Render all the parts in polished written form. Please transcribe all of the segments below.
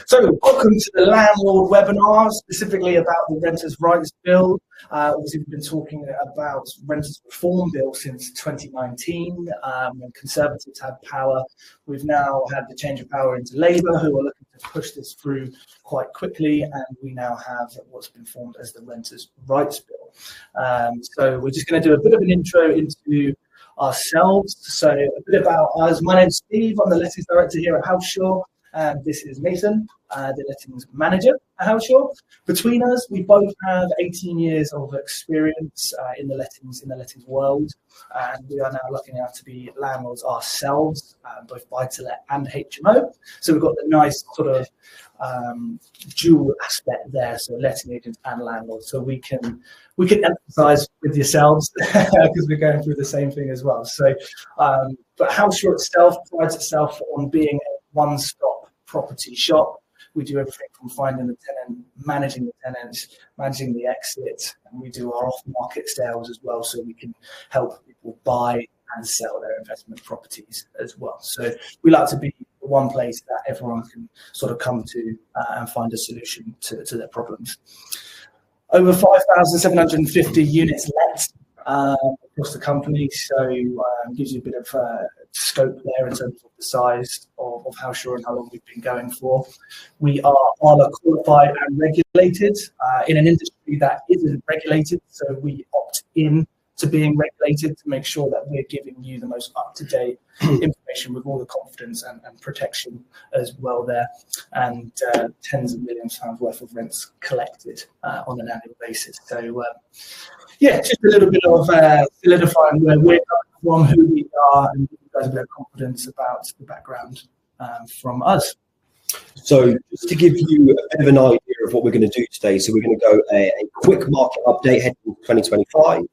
So welcome to the Landlord webinar, specifically about the Renters' Rights Bill. Obviously, we've been talking about Renters' Reform Bill since 2019, when Conservatives had power. We've now had the change of power into Labour, who are looking to push this through quite quickly, and we now have what's been formed as the Renters' Rights Bill. So we're just going to do a bit of an intro into ourselves. So a bit about us. My name's Steve. I'm the Lettings Director here at HouseShaw. And this is Nathan, the Lettings Manager at HouseShaw. Between us, we both have 18 years of experience in the lettings world, and we are now looking out to be landlords ourselves, both buy-to-let and HMO. So we've got the nice sort of dual aspect there, so letting agents and landlords. So we can emphasise with yourselves because we're going through the same thing as well. So, but HouseShaw itself prides itself on being a one-stop property shop. We do everything from finding the tenant, managing the tenants, managing the exit, and we do our off-market sales as well, so we can help people buy and sell their investment properties as well. So we like to be the one place that everyone can sort of come to and find a solution to their problems. Over 5,750 units let across the company, so gives you a bit of scope there in terms of the size of HouseShaw and how long we've been going for. We are ALA qualified and regulated in an industry that isn't regulated, so we opt in to being regulated to make sure that we're giving you the most up-to-date information with all the confidence and protection as well there, and tens of millions of pounds worth of rents collected on an annual basis. So yeah, just a little bit of solidifying where we're coming from, who we are, and give you guys a bit of confidence about the background from us. So just to give you a bit of an idea of what we're going to do today, so we're going to go a quick market update heading into 2025,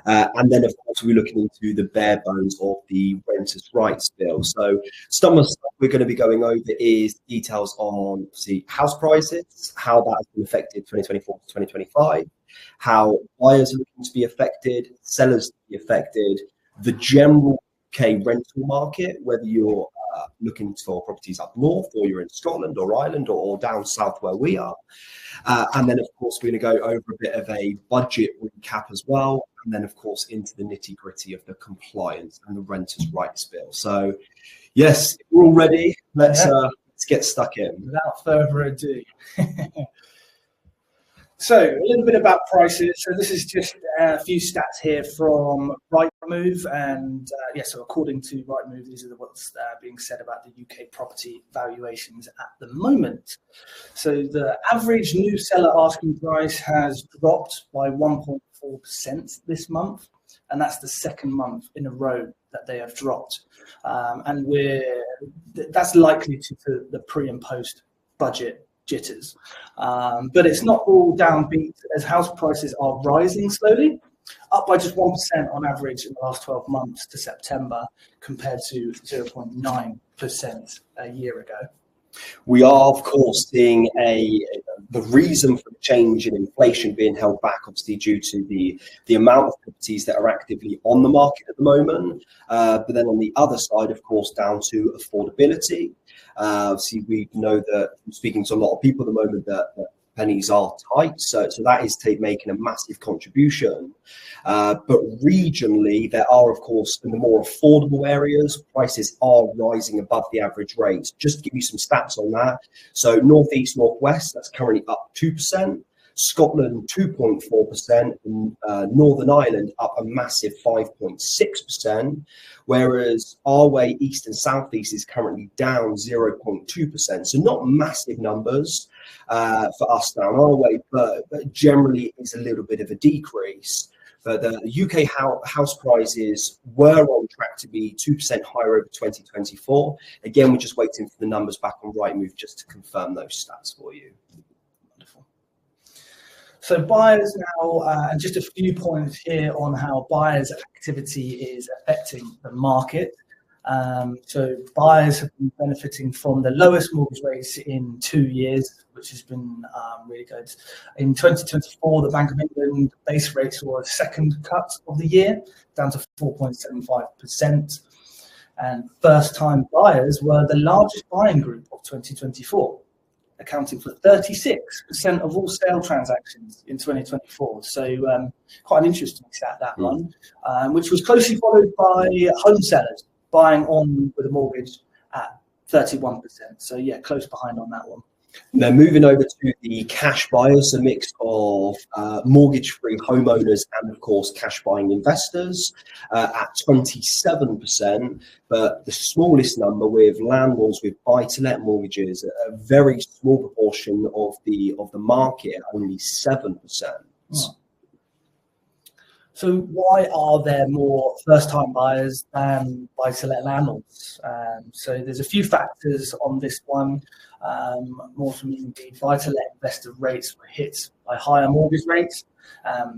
and then of course we're looking into the bare bones of the Renters' Rights Bill. So some of the stuff we're going to be going over is details on house prices, how that has been affected 2024 to 2025, how buyers are looking to be affected, sellers to be affected, the general UK rental market, whether you're looking for properties up north, or you're in Scotland or Ireland, or down south where we are. And then, of course, we're going to go over a bit of a budget recap as well. And then, of course, into the nitty gritty of the compliance and the Renters' Rights Bill. So, yes, we're all ready. Let's get stuck in. Without further ado. So a little bit about prices. So this is just a few stats here from Rightmove, and so according to Rightmove, these are the what's being said about the UK property valuations at the moment. So the average new seller asking price has dropped by 1.4% this month, and that's the second month in a row that they have dropped, and that's likely to the pre and post budget jitters, but it's not all downbeat, as house prices are rising slowly, up by just 1% on average in the last 12 months to September, compared to 0.9% a year ago. We are, of course, seeing the reason for the change in inflation being held back, obviously due to the amount of properties that are actively on the market at the moment. But then on the other side, of course, down to affordability. Obviously, we know that from speaking to a lot of people at the moment that pennies are tight, so that is making a massive contribution. But regionally, there are, of course, in the more affordable areas, prices are rising above the average rate. Just to give you some stats on that, so Northeast, Northwest, that's currently up 2%, Scotland 2.4%, and Northern Ireland up a massive 5.6%, whereas our way, East and Southeast, is currently down 0.2%. So not massive numbers for us down our way, but generally it's a little bit of a decrease. But the UK house prices were on track to be 2% higher over 2024. Again, we're just waiting for the numbers back on Rightmove just to confirm those stats for you. Wonderful. So buyers now, and just a few points here on how buyers' activity is affecting the market. So buyers have been benefiting from the lowest mortgage rates in 2 years, which has been really good. In 2024, the Bank of England base rates were a second cut of the year, down to 4.75%. And first-time buyers were the largest buying group of 2024. accounting for 36% of all sale transactions in 2024. So quite an interesting stat, that one, which was closely followed by home sellers buying on with a mortgage at 31%. So yeah, close behind on that one. Now, moving over to the cash buyers, a mix of mortgage-free homeowners and, of course, cash-buying investors at 27%. But the smallest number with landlords with buy-to-let mortgages, a very small proportion of the market, only 7%. Oh. So why are there more first-time buyers than buy-to-let landlords? So there's a few factors on this one. More from the buy-to-let investor rates were hit by higher mortgage rates,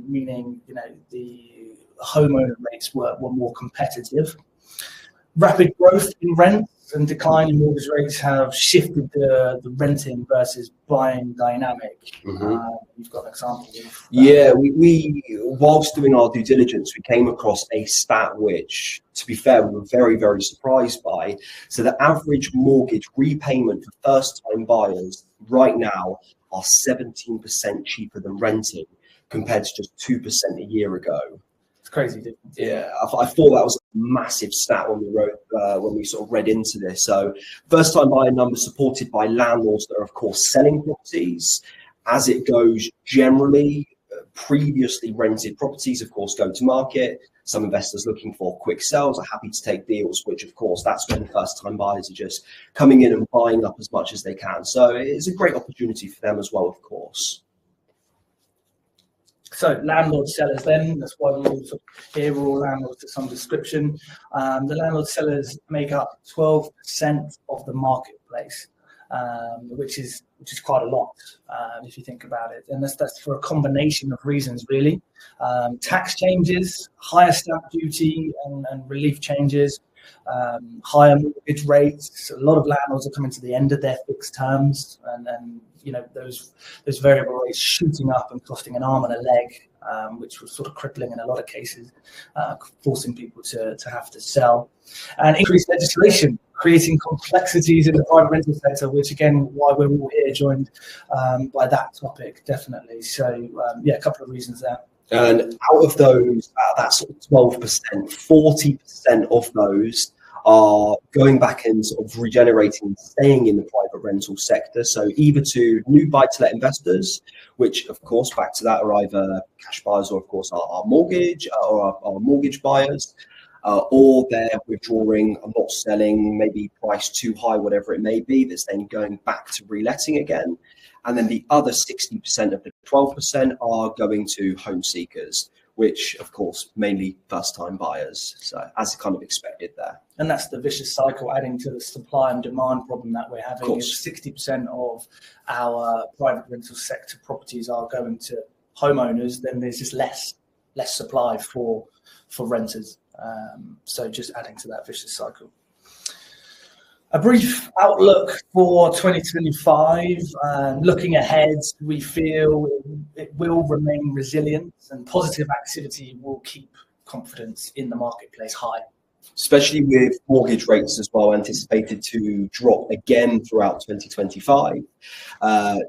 meaning the homeowner rates were more competitive. Rapid growth in rents and decline in mortgage rates have shifted the renting versus buying dynamic. You've got an example of that. Yeah, we whilst doing our due diligence, we came across a stat which, to be fair, we were very, very surprised by. So the average mortgage repayment for first-time buyers right now are 17% cheaper than renting, compared to just 2% a year ago. It's crazy difference. Yeah, I thought that was a massive stat when we sort of read into this. So first-time buyer numbers supported by landlords that are, of course, selling properties. As it goes, generally, previously rented properties, of course, go to market. Some investors looking for quick sales are happy to take deals, which, of course, that's when first-time buyers are just coming in and buying up as much as they can. So it's a great opportunity for them as well, of course. So landlord sellers then, that's why we all here, we're all landlords to some description. The landlord sellers make up 12% of the marketplace, which is quite a lot if you think about it. And that's for a combination of reasons, really. Tax changes, higher stamp duty and relief changes, higher mortgage rates. A lot of landlords are coming to the end of their fixed terms, and those variable rates shooting up and costing an arm and a leg, which was sort of crippling in a lot of cases, forcing people to have to sell. And increased legislation, creating complexities in the private rental sector, which again, why we're all here, joined by that topic, definitely. So a couple of reasons there. And out of those, that sort of 12%, 40% of those are going back and sort of regenerating and staying in the private rental sector. So either to new buy-to-let investors, which of course, back to that, are either cash buyers or of course our mortgage or our mortgage buyers, or they're withdrawing and not selling, maybe priced too high, whatever it may be, that's then going back to reletting again. And then the other 60% of the 12% are going to home seekers, which of course, mainly first-time buyers. So as kind of expected there. And that's the vicious cycle, adding to the supply and demand problem that we're having. If 60% of our private rental sector properties are going to homeowners, then there's just less supply for renters. So just adding to that vicious cycle. A brief outlook for 2025. Looking ahead, we feel it will remain resilient and positive activity will keep confidence in the marketplace high. Especially with mortgage rates as well anticipated to drop again throughout 2025.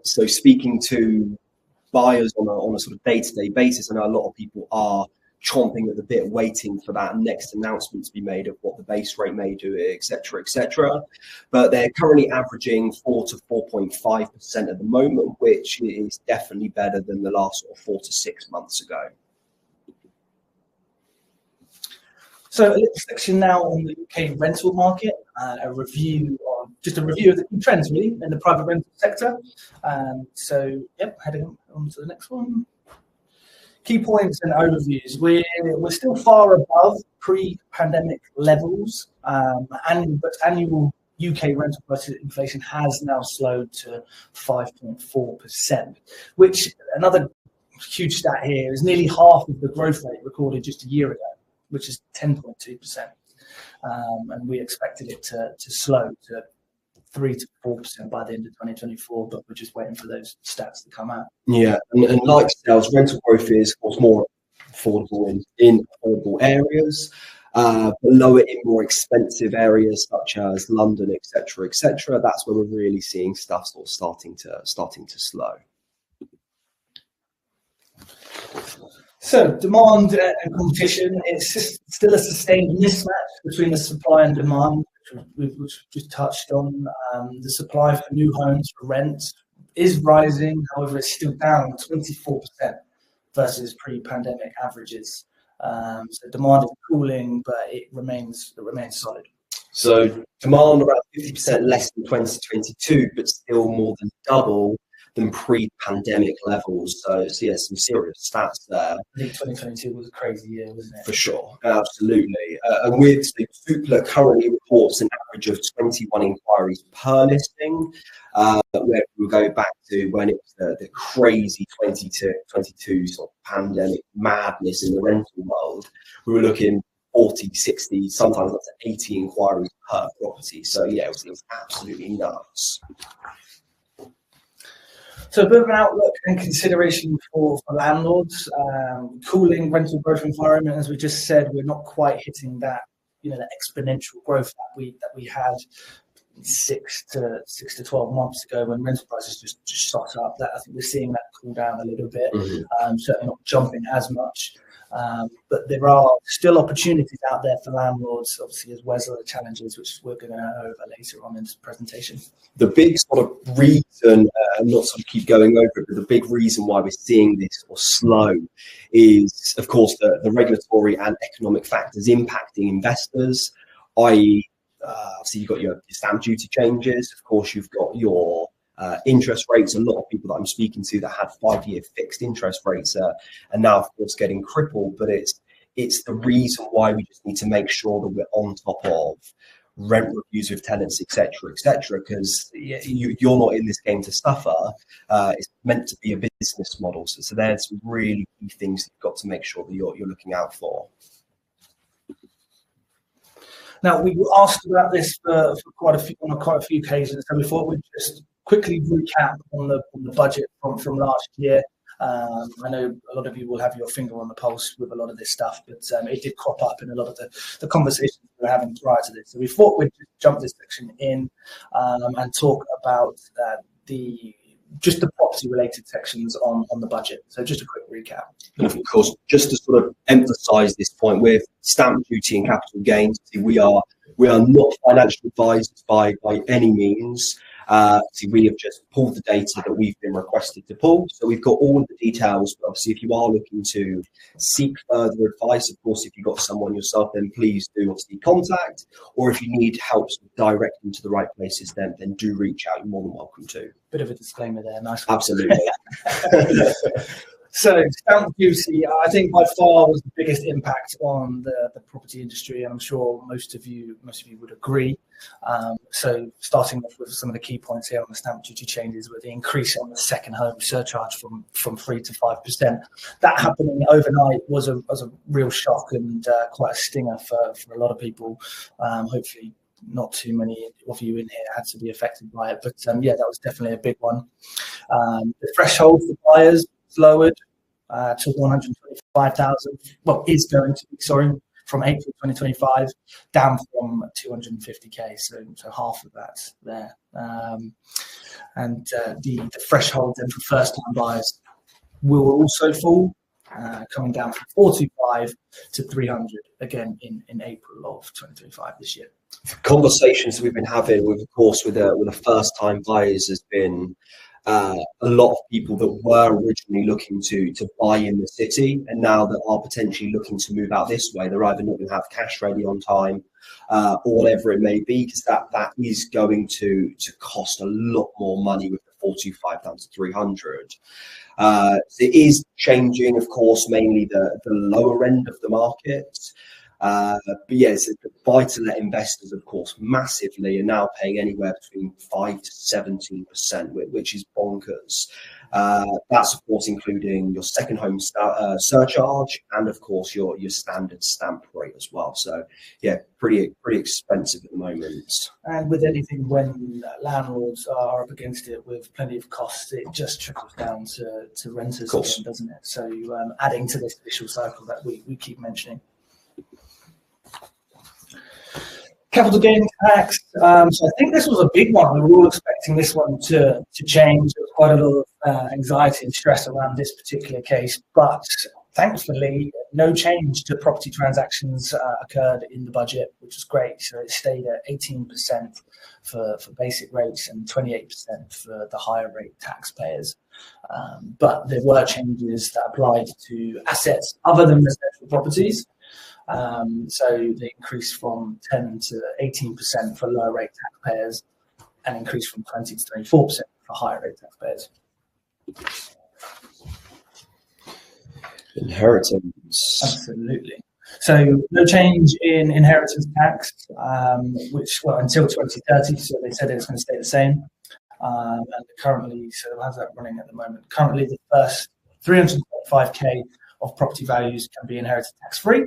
So speaking to buyers on a sort of day-to-day basis, I know a lot of people are chomping at the bit, waiting for that next announcement to be made of what the base rate may do, et cetera, et cetera. But they're currently averaging 4 to 4.5% at the moment, which is definitely better than the last 4 to 6 months ago. So a little section now on the UK rental market, a review of the trends really in the private rental sector. Heading on to the next one. Key points and overviews. We're still far above pre-pandemic levels, but annual UK rental price inflation has now slowed to 5.4%, which another huge stat here is nearly half of the growth rate recorded just a year ago, which is 10.2%. And we expected it to slow to 3 to 4% by the end of 2024, but we're just waiting for those stats to come out. Yeah, and like sales, rental growth is, of course, more affordable in affordable areas. but lower in more expensive areas such as London, etc., etc. That's where we're really seeing stuff sort of starting to slow. So demand and competition, it's still a sustained mismatch between the supply and demand, which we've just touched on. The supply for new homes for rent is rising, however, it's still down 24% versus pre-pandemic averages. So demand is cooling, but it remains solid. So demand around 50% less than 2022, but still more than double than pre-pandemic levels. So yeah, some serious stats there. I think 2022 was a crazy year, wasn't it? For sure, absolutely. And with the Zoopla currently reports an average of 21 inquiries per listing, where we go back to when it was the crazy 22 sort of pandemic madness in the rental world. We were looking 40, 60, sometimes up to 80 inquiries per property. So yeah, it was absolutely nuts. So a bit of an outlook and consideration for landlords. Cooling rental growth environment, as we just said, we're not quite hitting that, that exponential growth that we had 6 to 12 months ago when rental prices just shot up. That I think we're seeing that cool down a little bit. Certainly not jumping as much. But there are still opportunities out there for landlords, obviously, as well as other challenges, which we're going to go over later on in this presentation. The big sort of reason, not sort of keep going over it, but the big reason why we're seeing this sort of slow is, of course, the regulatory and economic factors impacting investors, i.e., so you've got your stamp duty changes, of course, you've got your interest rates. A lot of people that I'm speaking to that had 5-year fixed interest rates are now, of course, getting crippled. But it's the reason why we just need to make sure that we're on top of rent reviews with tenants, etc., because you're not in this game to suffer. It's meant to be a business model. So there's some really key things you've got to make sure that you're looking out for. Now, we were asked about this for quite a few occasions, and we thought we'd just quickly recap on the budget from last year. I know a lot of you will have your finger on the pulse with a lot of this stuff, but it did crop up in a lot of the conversations we were having prior to this. So we thought we'd just jump this section in and talk about the property-related sections on the budget. So just a quick recap. And of course, just to sort of emphasise this point with stamp duty and capital gains, we are not financial advisors by any means. We have just pulled the data that we've been requested to pull. So we've got all of the details. But obviously, if you are looking to seek further advice, of course, if you've got someone yourself, then please do obviously contact. Or if you need help directing to the right places, then do reach out. You're more than welcome to. Bit of a disclaimer there. Nice. Absolutely. So stamp duty, I think by far was the biggest impact on the property industry, and I'm sure most of you would agree. So starting off with some of the key points here on the stamp duty changes, with the increase on the second home surcharge from 3 to 5%. That happening overnight was a real shock and quite a stinger for a lot of people. Hopefully not too many of you in here had to be affected by it, but yeah, that was definitely a big one. The threshold for buyers lowered to 125,000. Well, is going to be, from April 2025, down from 250k. So half of that there. And the threshold then for first-time buyers will also fall, coming down from 425 to 300 again in April of 2025 this year. Conversations we've been having with the first-time buyers has been a lot of people that were originally looking to buy in the city, and now that are potentially looking to move out this way, they're either not going to have cash ready on time, or whatever it may be, because that is going to cost a lot more money with the 425 down to 300. It is changing, of course, mainly the lower end of the market. But yes, the buy-to-let investors, of course, massively are now paying anywhere between 5 to 17%, which is bonkers. That's, of course, including your second home surcharge and, of course, your standard stamp rate as well. So, yeah, pretty expensive at the moment. And with anything, when landlords are up against it with plenty of costs, it just trickles down to renters again, doesn't it? So adding to this vicious cycle that we keep mentioning. Capital gains tax. So I think this was a big one. We were all expecting this one to change. There was quite a lot of anxiety and stress around this particular case, but thankfully, no change to property transactions occurred in the budget, which was great. So it stayed at 18% for basic rates and 28% for the higher rate taxpayers. But there were changes that applied to assets other than residential properties. So they increased from 10 to 18% for lower rate taxpayers and increased from 20 to 24% for higher rate taxpayers. Inheritance. Absolutely. So no change in inheritance tax, which, well, until 2030, so they said it was going to stay the same. And currently, so how's that running at the moment? Currently, the first 325k of property values can be inherited tax-free.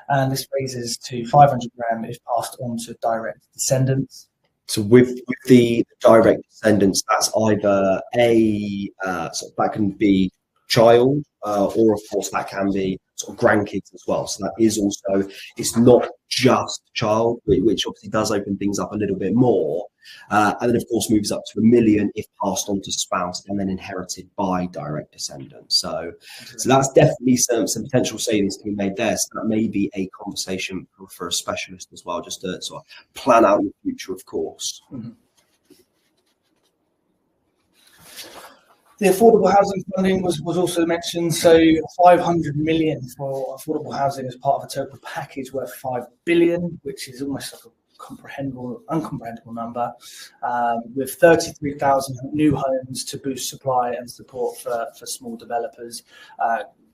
And this raises to 500 grand if passed on to direct descendants. So with the direct descendants, that's either that can be child, or of course that can be sort of grandkids as well. So that is also, it's not just child, which obviously does open things up a little bit more. And then of course moves up to $1 million if passed on to spouse and then inherited by direct descendants. So that's definitely some potential savings to be made there. So that may be a conversation for a specialist as well, just to sort of plan out in the future, of course. Mm-hmm. The affordable housing funding was also mentioned. So 500 million for affordable housing as part of a total package worth 5 billion, which is almost like a uncomprehendable number, with 33,000 new homes to boost supply and support for small developers.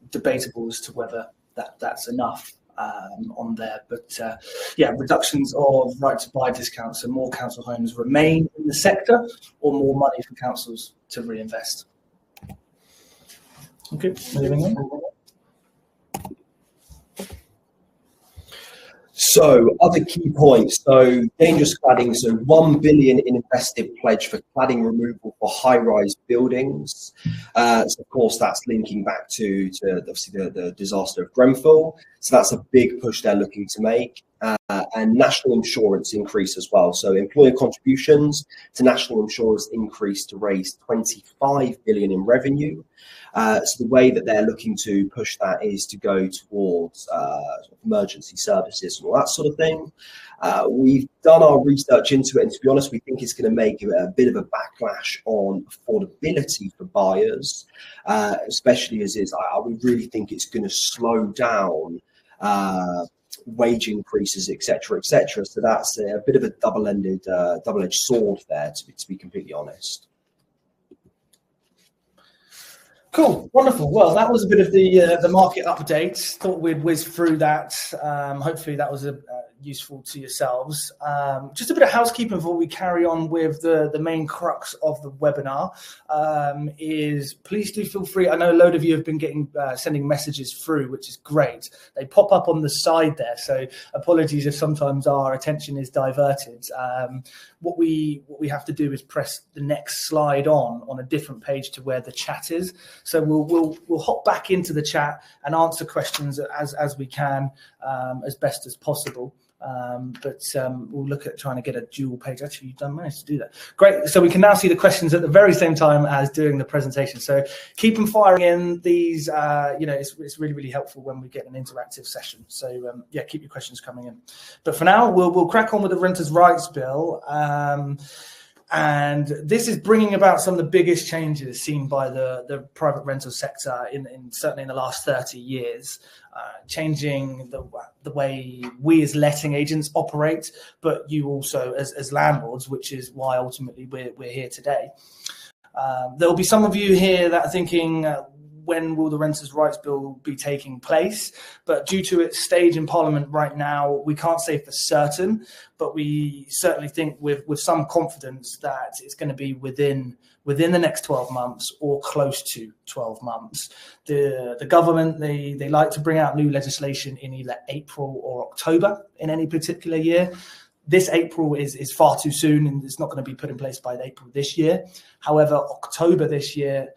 Debatable as to whether that's enough on there, but reductions of right to buy discounts, so more council homes remain in the sector, or more money for councils to reinvest. Okay, moving on. So other key points, so dangerous cladding, so 1 billion in invested pledge for cladding removal for high-rise buildings. So of course that's linking back to obviously the disaster of Grenfell. So that's a big push they're looking to make. And national insurance increase as well. So employer contributions to national insurers increase to raise 25 billion in revenue. So the way that they're looking to push that is to go towards emergency services and all that sort of thing. We've done our research into it, and to be honest, we think it's going to make a bit of a backlash on affordability for buyers, especially as I would really think it's going to slow down wage increases, etc., etc. So that's a bit of a double-edged sword there, to be completely honest. Cool, wonderful. Well, that was a bit of the market update. Thought we'd whiz through that. Hopefully that was useful to yourselves. Just a bit of housekeeping before we carry on with the main crux of the webinar. Is please do feel free. I know a load of you have been getting sending messages through, which is great. They pop up on the side there, so apologies if sometimes our attention is diverted. What we have to do is press the next slide on a different page to where the chat is. So we'll hop back into the chat and answer questions as we can, as best as possible. But we'll look at trying to get a dual page. Actually, you've managed to do that. Great. So we can now see the questions at the very same time as doing the presentation. So keep them firing in. These, it's really, really helpful when we get an interactive session. So keep your questions coming in. But for now, we'll crack on with the Renters' Rights Bill. And this is bringing about some of the biggest changes seen by the private rental sector certainly in the last 30 years, changing the way we as letting agents operate, but you also as landlords, which is why ultimately we're here today. There'll be some of you here that are thinking, when will the Renters' Rights Bill be taking place? But due to its stage in Parliament right now, we can't say for certain, but we certainly think with some confidence that it's going to be within the next 12 months or close to 12 months. The government, they like to bring out new legislation in either April or October in any particular year. This April is far too soon, and it's not going to be put in place by April this year. However, October this year,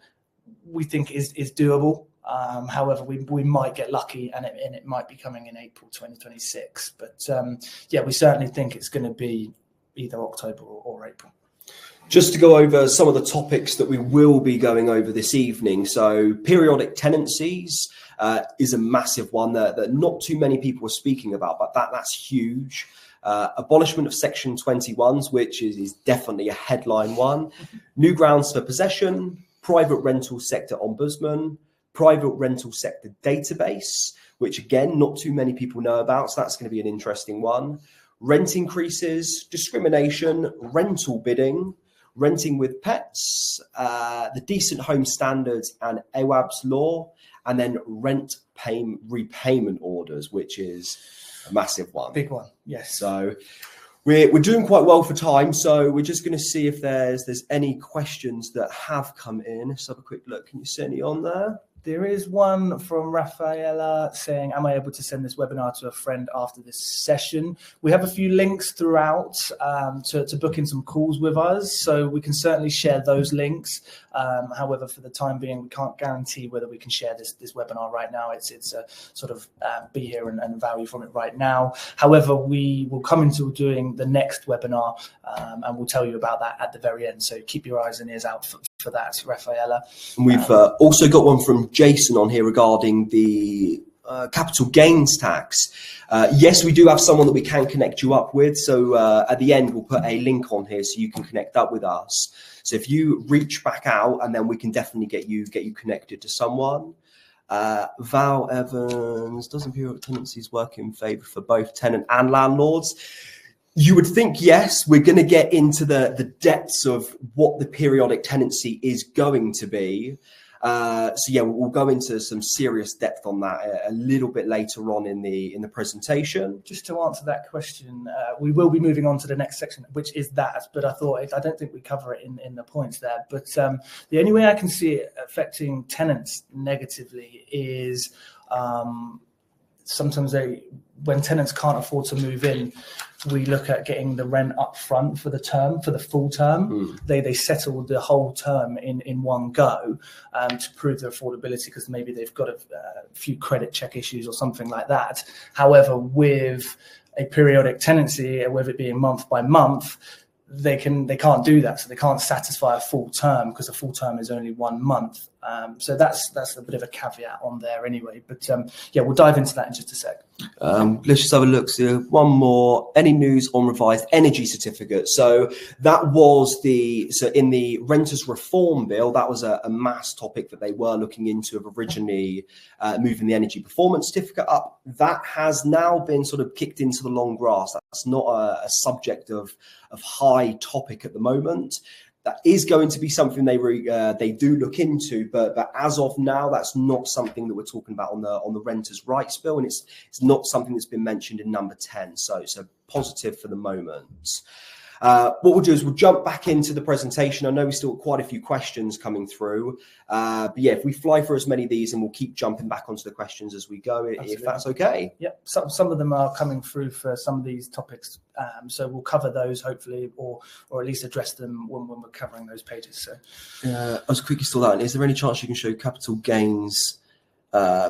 we think is doable. However, we might get lucky and it might be coming in April 2026. But yeah, we certainly think it's going to be either October or April. Just to go over some of the topics that we will be going over this evening. So periodic tenancies is a massive one that not too many people are speaking about, but that's huge. Abolishment of Section 21s, which is definitely a headline one. New grounds for possession, private rental sector ombudsman, private rental sector database, which again, not too many people know about. So that's going to be an interesting one. Rent increases, discrimination, rental bidding, renting with pets, the Decent Home Standards and AWAB's law, and then rent repayment orders, which is a massive one. Big one, yes. So we're doing quite well for time. So we're just going to see if there's any questions that have come in. Let's have a quick look. Can you see any on there? There is one from Rafaela saying, am I able to send this webinar to a friend after this session? We have a few links throughout to book in some calls with us, so we can certainly share those links. However, for the time being, we can't guarantee whether we can share this webinar right now. It's a sort of be here and value from it right now. However, we will come into doing the next webinar and we'll tell you about that at the very end. So keep your eyes and ears out for that, Rafaela. And we've also got one from Jason on here regarding the capital gains tax. Yes, we do have someone that we can connect you up with. So at the end, we'll put a link on here so you can connect up with us. So if you reach back out, and then we can definitely get you connected to someone. Val Evans, doesn't periodic tenancies work in favour for both tenant and landlords? You would think yes. We're going to get into the depths of what the periodic tenancy is going to be. So yeah, we'll go into some serious depth on that a little bit later on in the presentation. Just to answer that question, we will be moving on to the next section, which is that. But I don't think we cover it in the points there. But the only way I can see it affecting tenants negatively is sometimes when tenants can't afford to move in, we look at getting the rent up front for the full term. They settle the whole term in one go to prove their affordability, because maybe they've got a few credit check issues or something like that. However, with a periodic tenancy, with it being month by month, they can't do that. So they can't satisfy a full term because a full term is only 1 month. So that's a bit of a caveat on there anyway. But yeah, we'll dive into that in just a sec. Let's just have a look. So one more. Any news on revised energy certificate? So that was in the renters reform bill, that was a mass topic that they were looking into of originally moving the energy performance certificate up. That has now been sort of kicked into the long grass. That's not a subject of high topic at the moment. That is going to be something they do look into, but as of now, that's not something that we're talking about on the renters' rights bill, and it's not something that's been mentioned in number 10. So positive for the moment. What we'll do is we'll jump back into the presentation. I know we still got quite a few questions coming through, but yeah, if we fly through as many of these, and we'll keep jumping back onto the questions as we go, if that's okay. Yep, some of them are coming through for some of these topics, so we'll cover those hopefully, or at least address them when we're covering those pages. So, I was quickly still that. Is there any chance you can show capital gains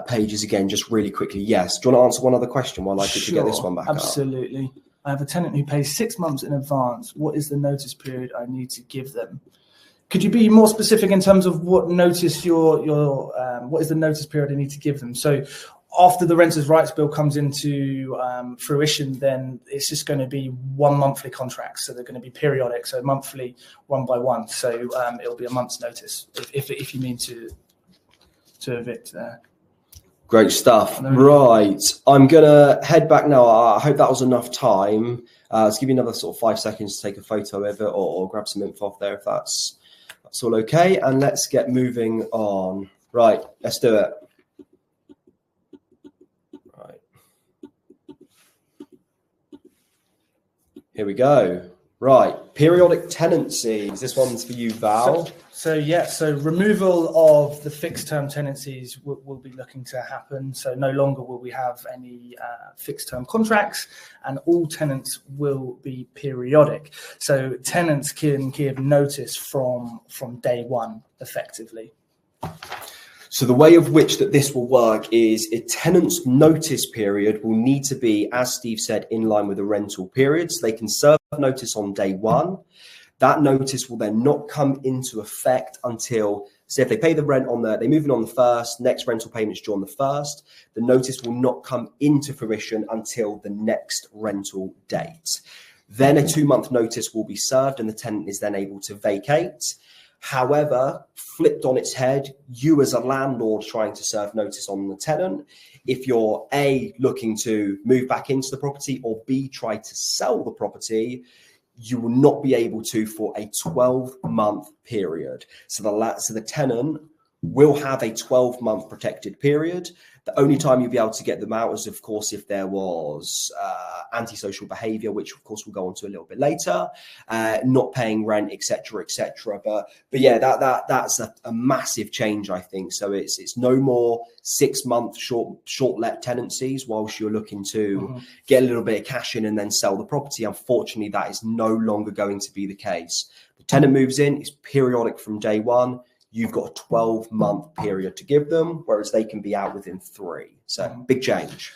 pages again, just really quickly? Yes. Do you want to answer one other question while I could get this one back? Absolutely. I have a tenant who pays 6 months in advance. What is the notice period I need to give them? Could you be more specific in terms of what notice what is the notice period I need to give them? So after the Renters' Rights Bill comes into fruition, then it's just going to be 1 monthly contract. So they're going to be periodic, so monthly, 1 by 1. So it'll be a month's notice if you mean to evict. Great stuff. Right. I'm going to head back now. I hope that was enough time. Let's give you another sort of 5 seconds to take a photo of it or grab some info off there if that's all okay. And let's get moving on. Right. Let's do it. Right. Here we go. Right. Periodic tenancies. This one's for you, Val. So removal of the fixed term tenancies will be looking to happen. So no longer will we have any fixed term contracts, and all tenants will be periodic. So tenants can give notice from day one, effectively. So the way of which that this will work is a tenant's notice period will need to be, as Steve said, in line with the rental period. So they can serve notice on day one. That notice will then not come into effect until, say if they pay the rent they move in on the 1st, next rental payment's due on the 1st, the notice will not come into fruition until the next rental date. Then a 2-month notice will be served and the tenant is then able to vacate. However, flipped on its head, you as a landlord trying to serve notice on the tenant, if you're A, looking to move back into the property, or B, try to sell the property, you will not be able to for a 12-month period. So the tenant will have a 12-month protected period. The only time you'll be able to get them out is, of course, if there was antisocial behaviour, which, of course, we'll go on to a little bit later, not paying rent, etc., etc. But yeah, that's a massive change, I think. So it's no more 6-month short let tenancies whilst you're looking to get a little bit of cash in and then sell the property. Unfortunately, that is no longer going to be the case. The tenant moves in, it's periodic from day one. You've got a 12-month period to give them, whereas they can be out within 3. So big change.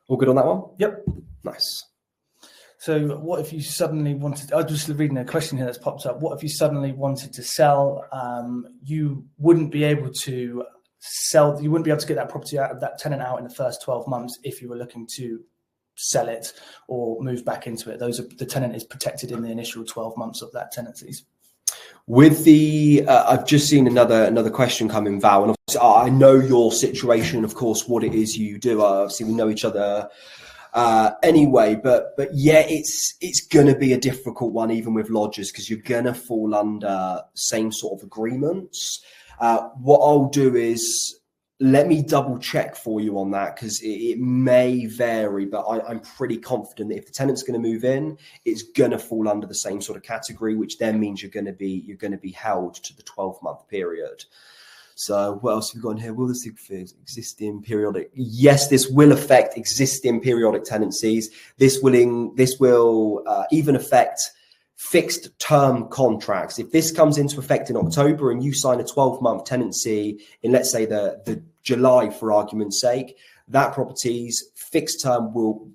All good on that one? Yep. Nice. So what if you suddenly wanted, I'm just reading a question here that's popped up. What if you suddenly wanted to sell? You wouldn't be able to sell, you wouldn't be able to get that property out of that tenant out in the first 12 months if you were looking to sell it or move back into it. The tenant is protected in the initial 12 months of that tenancies. With the, I've just seen another question come in, Val, and obviously I know your situation, of course, what it is you do. Obviously, we know each other anyway, but yeah, it's going to be a difficult one, even with lodgers, because you're going to fall under same sort of agreements. What I'll do is let me double check for you on that, because it may vary, but I'm pretty confident that if the tenant's going to move in, it's going to fall under the same sort of category, which then means you're going to be held to the 12-month period. So what else have we got in here? Will this affect existing periodic? Yes, this will affect existing periodic tenancies. This will even affect fixed term contracts. If this comes into effect in October and you sign a 12-month tenancy in, let's say, the July, for argument's sake, that property's fixed term will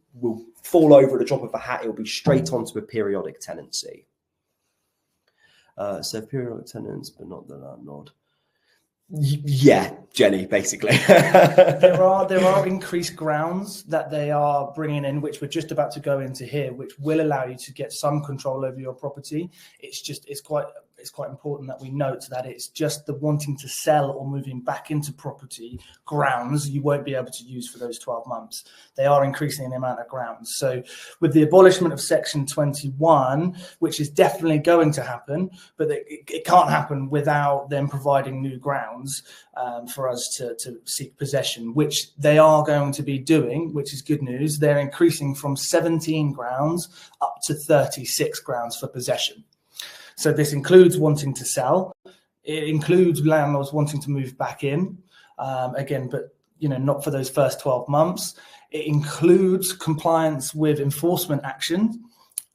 fall over at the drop of a hat. It'll be straight onto a periodic tenancy. So periodic tenants, but not the landlord. Yeah, Jenny, basically. there are increased grounds that they are bringing in, which we're just about to go into here, which will allow you to get some control over your property. It's quite important that we note that it's just the wanting to sell or moving back into property grounds you won't be able to use for those 12 months. They are increasing the amount of grounds. So with the abolishment of Section 21, which is definitely going to happen, but it can't happen without them providing new grounds for us to seek possession, which they are going to be doing, which is good news. They're increasing from 17 grounds up to 36 grounds for possession. So this includes wanting to sell. It includes landlords wanting to move back in, again, but not for those first 12 months. It includes compliance with enforcement action,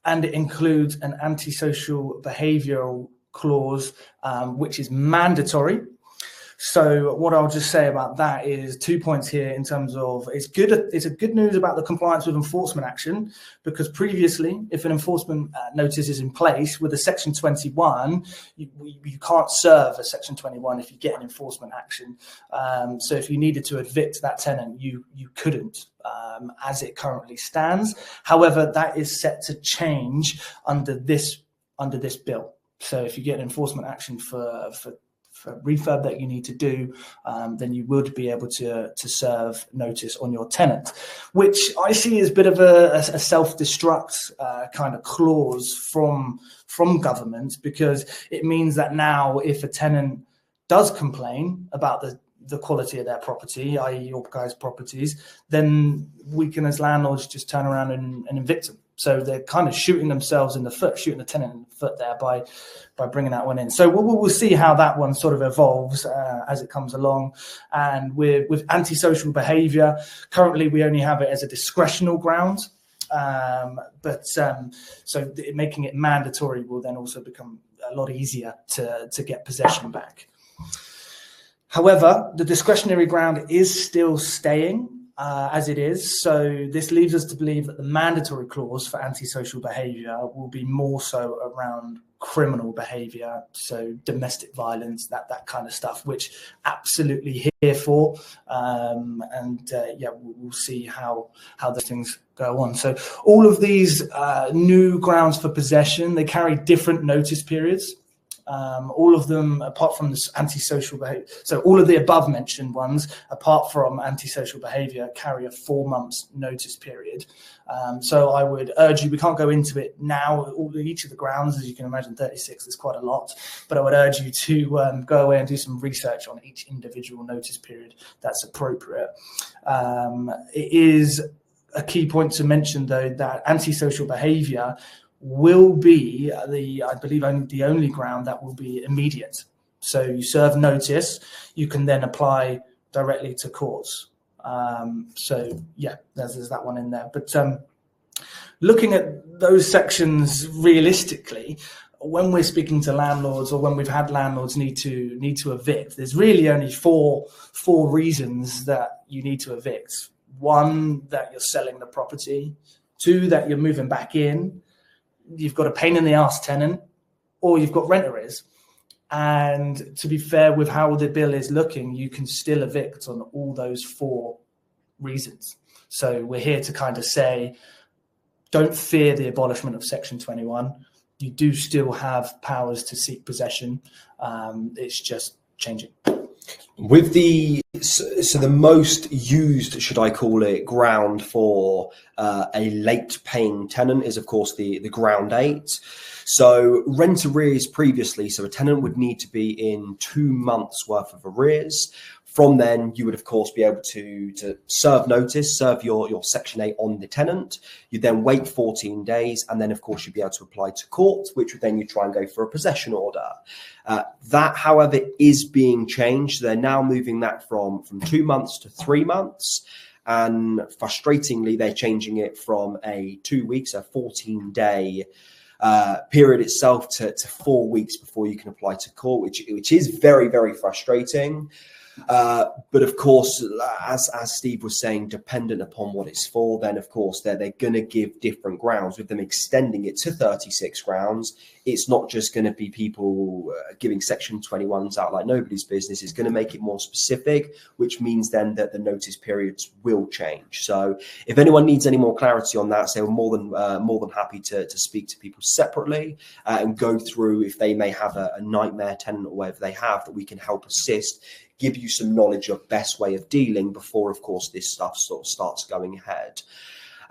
and it includes an antisocial behavioural clause, which is mandatory. So what I'll just say about that is 2 points here in terms of it's a good news about the compliance with enforcement action, because previously, if an enforcement notice is in place with a Section 21, you can't serve a Section 21 if you get an enforcement action. So if you needed to evict that tenant, you couldn't, as it currently stands. However, that is set to change under this bill. So if you get an enforcement action for refurb that you need to do, then you would be able to serve notice on your tenant, which I see as a bit of a self-destruct kind of clause from government, because it means that now if a tenant does complain about the quality of their property, i.e. your guys' properties, then we can as landlords just turn around and evict them. So they're kind of shooting themselves in the foot, shooting the tenant in the foot there by bringing that one in. So we'll see how that one sort of evolves as it comes along. And with antisocial behaviour, currently we only have it as a discretional ground. So making it mandatory will then also become a lot easier to get possession back. However, the discretionary ground is still staying as it is. So this leads us to believe that the mandatory clause for antisocial behaviour will be more so around criminal behaviour, so domestic violence, that kind of stuff, which absolutely here for. We'll see how those things go on. So all of these new grounds for possession, they carry different notice periods. All of them, apart from this antisocial behavior, so all of the above mentioned ones, apart from antisocial behavior, carry a 4 months notice period. So I would urge you, we can't go into it now, each of the grounds, as you can imagine, 36 is quite a lot, but I would urge you to go away and do some research on each individual notice period that's appropriate. It is a key point to mention, though, that antisocial behavior will be I believe only the only ground that will be immediate. So you serve notice, you can then apply directly to courts. There's that one in there. But looking at those sections realistically, when we're speaking to landlords or when we've had landlords need to evict, there's really only four reasons that you need to evict. One, that you're selling the property. Two, that you're moving back in. You've got a pain in the ass tenant, or you've got rent arrears. And to be fair, with how the bill is looking, you can still evict on all those 4 reasons. So we're here to kind of say, don't fear the abolishment of Section 21. You do still have powers to seek possession. It's just changing. With the most used, should I call it, ground for a late paying tenant is, of course, the ground 8. So rent arrears previously, so a tenant would need to be in 2 months worth of arrears. From then, you would, of course, be able to serve notice, serve your Section 8 on the tenant. You then wait 14 days, and then, of course, you'd be able to apply to court, which would then you try and go for a possession order. That, however, is being changed. They're now moving that from 2 months to 3 months. And frustratingly, they're changing it from a 2 weeks, a 14-day period itself to 4 weeks before you can apply to court, which is very, very frustrating. But of course, as Steve was saying, dependent upon what it's for, then of course they're going to give different grounds. With them extending it to 36 grounds, it's not just going to be people giving Section 21s out like nobody's business. It's going to make it more specific, which means then that the notice periods will change. So if anyone needs any more clarity on that, so we're more than happy to speak to people separately and go through if they may have a nightmare tenant or whatever they have, that we can help assist, give you some knowledge of best way of dealing before, of course, this stuff sort of starts going ahead.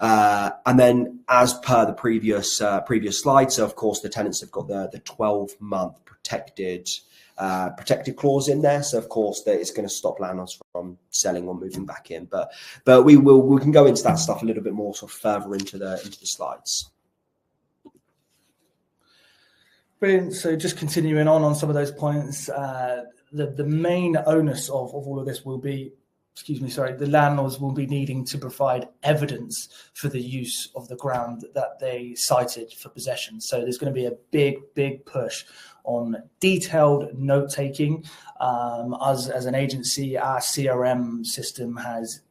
And then, as per the previous slide, so of course the tenants have got the 12-month protected clause in there. So of course that it's going to stop landlords from selling or moving back in. But we can go into that stuff a little bit more sort of further into the slides. Brilliant. So just continuing on some of those points, the main onus of all of this will be, the landlords will be needing to provide evidence for the use of the ground that they cited for possession. So there's going to be a big push on detailed note taking. Us as an agency, our CRM system has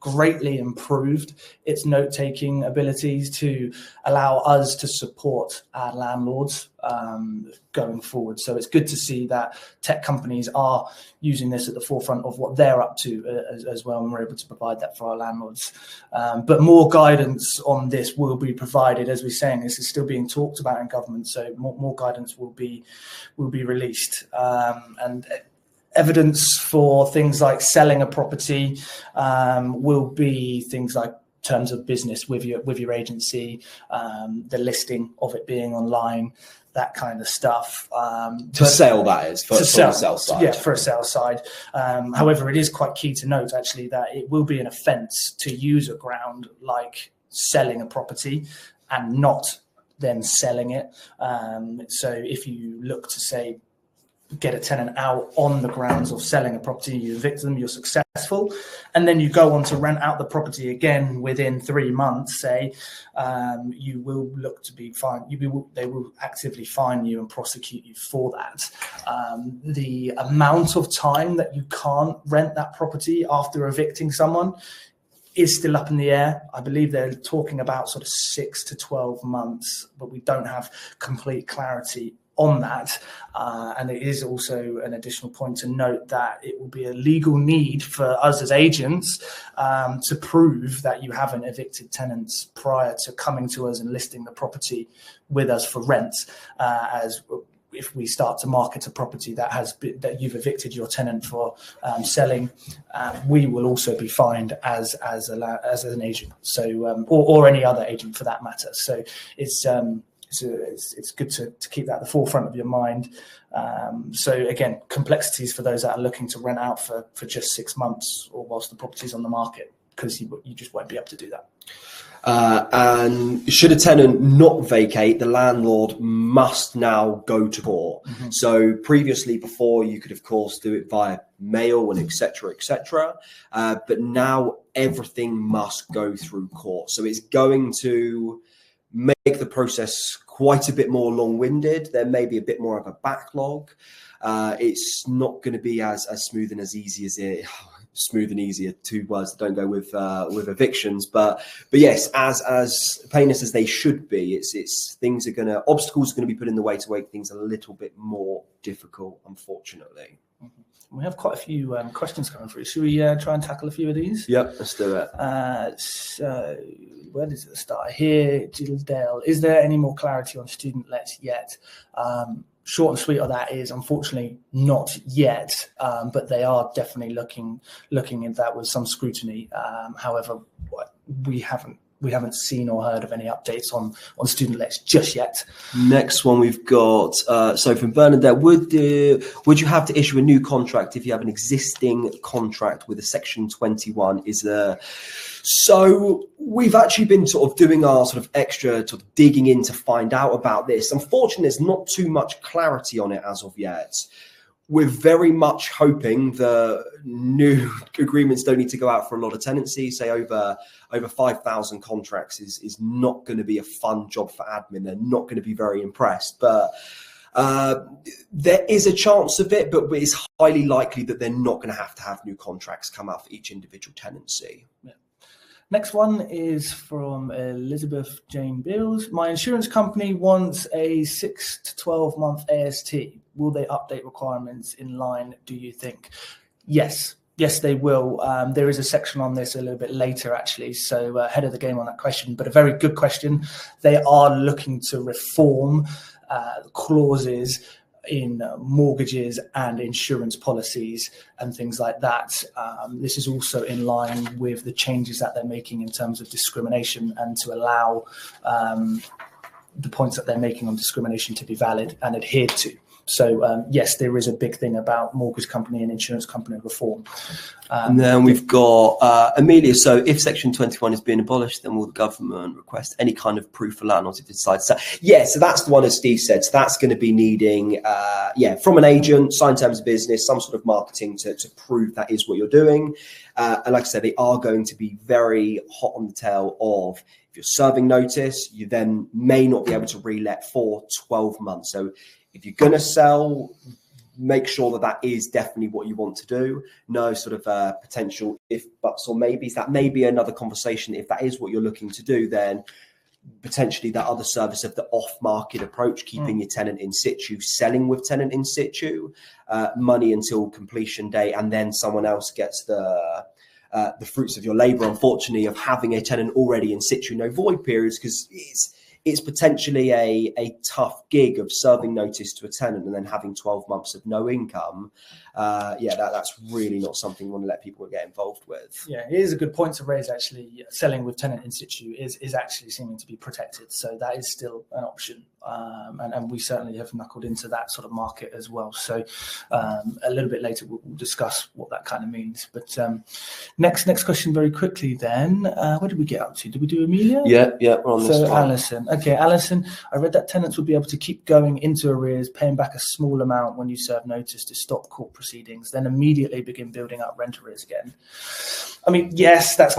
greatly improved its note-taking abilities to allow us to support our landlords going forward. So it's good to see that tech companies are using this at the forefront of what they're up to as well, and we're able to provide that for our landlords. But more guidance on this will be provided. As we're saying, this is still being talked about in government, so more guidance will be released. And evidence for things like selling a property will be things like terms of business with your agency, the listing of it being online, that kind of stuff. For sale, that is, for the sale side. Yeah, for a sale side. However, it is quite key to note, actually, that it will be an offence to use a ground like selling a property and not then selling it. So if you look to say, get a tenant out on the grounds of selling a property, you evict them, you're successful, and then you go on to rent out the property again within 3 months, say, you will look to be fined. They will actively fine you and prosecute you for that. The amount of time that you can't rent that property after evicting someone is still up in the air. I believe they're talking about sort of 6 to 12 months, but we don't have complete clarity on that. And it is also an additional point to note that it will be a legal need for us as agents to prove that you haven't evicted tenants prior to coming to us and listing the property with us for rent, as if we start to market a property that you've evicted your tenant for selling, we will also be fined as an agent. So or any other agent for that matter. So it's good to keep that at the forefront of your mind. So again, complexities for those that are looking to rent out for just 6 months or whilst the property's on the market, because you just won't be able to do that. And should a tenant not vacate, the landlord must now go to court. Mm-hmm. So previously, before, you could of course do it via mail and etc. But now everything must go through court. So it's going to make the process quite a bit more long-winded. There may be a bit more of a backlog. It's not going to be as smooth and as easy as it. Smooth and easy are two words that don't go with evictions, but yes, as painless as they should be, it's obstacles are going to be put in the way to make things a little bit more difficult, unfortunately. Mm-hmm. We have quite a few questions coming through. Should we try and tackle a few of these? Yep, let's do it. So where does it start? Here, Gildale, is there any more clarity on student lets yet? Short and sweet of that is, unfortunately, not yet, but they are definitely looking at that with some scrutiny. However, we haven't seen or heard of any updates on student lets just yet. Next one we've got, so from Bernadette, would you have to issue a new contract if you have an existing contract with a Section 21? So we've actually been sort of doing our sort of extra sort of digging in to find out about this. Unfortunately, there's not too much clarity on it as of yet. We're very much hoping the new agreements don't need to go out for a lot of tenancy. Say over 5,000 contracts is not going to be a fun job for admin. They're not going to be very impressed. But there is a chance of it, but it's highly likely that they're not going to have new contracts come out for each individual tenancy. Yeah. Next one is from Elizabeth Jane Beals. My insurance company wants a 6 to 12 month AST. Will they update requirements in line, do you think? Yes, they will. There is a section on this a little bit later, actually, so ahead of the game on that question, but a very good question. They are looking to reform clauses in mortgages and insurance policies and things like that. This is also in line with the changes that they're making in terms of discrimination and to allow the points that they're making on discrimination to be valid and adhered to. So, yes, there is a big thing about mortgage company and insurance company reform. And then we've got Amelia. So if Section 21 is being abolished, then will the government request any kind of proof for landlords if it decides to? Yeah, so that's the one, as Steve said. So that's going to be needing, from an agent, signed terms of business, some sort of marketing to prove that is what you're doing. And like I said, they are going to be very hot on the tail of, if you're serving notice, you then may not be able to relet for 12 months. So if you're going to sell, make sure that is definitely what you want to do. No sort of potential if, buts, or maybes. That may be another conversation. If that is what you're looking to do, then potentially that other service of the off-market approach, keeping your tenant in situ, selling with tenant in situ, money until completion date, and then someone else gets the fruits of your labour, unfortunately, of having a tenant already in situ, no void periods, because it's potentially a tough gig of serving notice to a tenant and then having 12 months of no income. That's really not something we want to let people get involved with. Yeah, it is a good point to raise, actually. Selling with tenant in situ is actually seeming to be protected. So that is still an option. And we certainly have knuckled into that sort of market as well. So a little bit later, we'll discuss what that kind of means. But next question very quickly then. What did we get up to? Did we do Amelia? Yeah, we're on this one. Alison. Okay, Alison, I read that tenants would be able to keep going into arrears, paying back a small amount when you serve notice to stop court proceedings, then immediately begin building up rent arrears again. I mean, yes, that's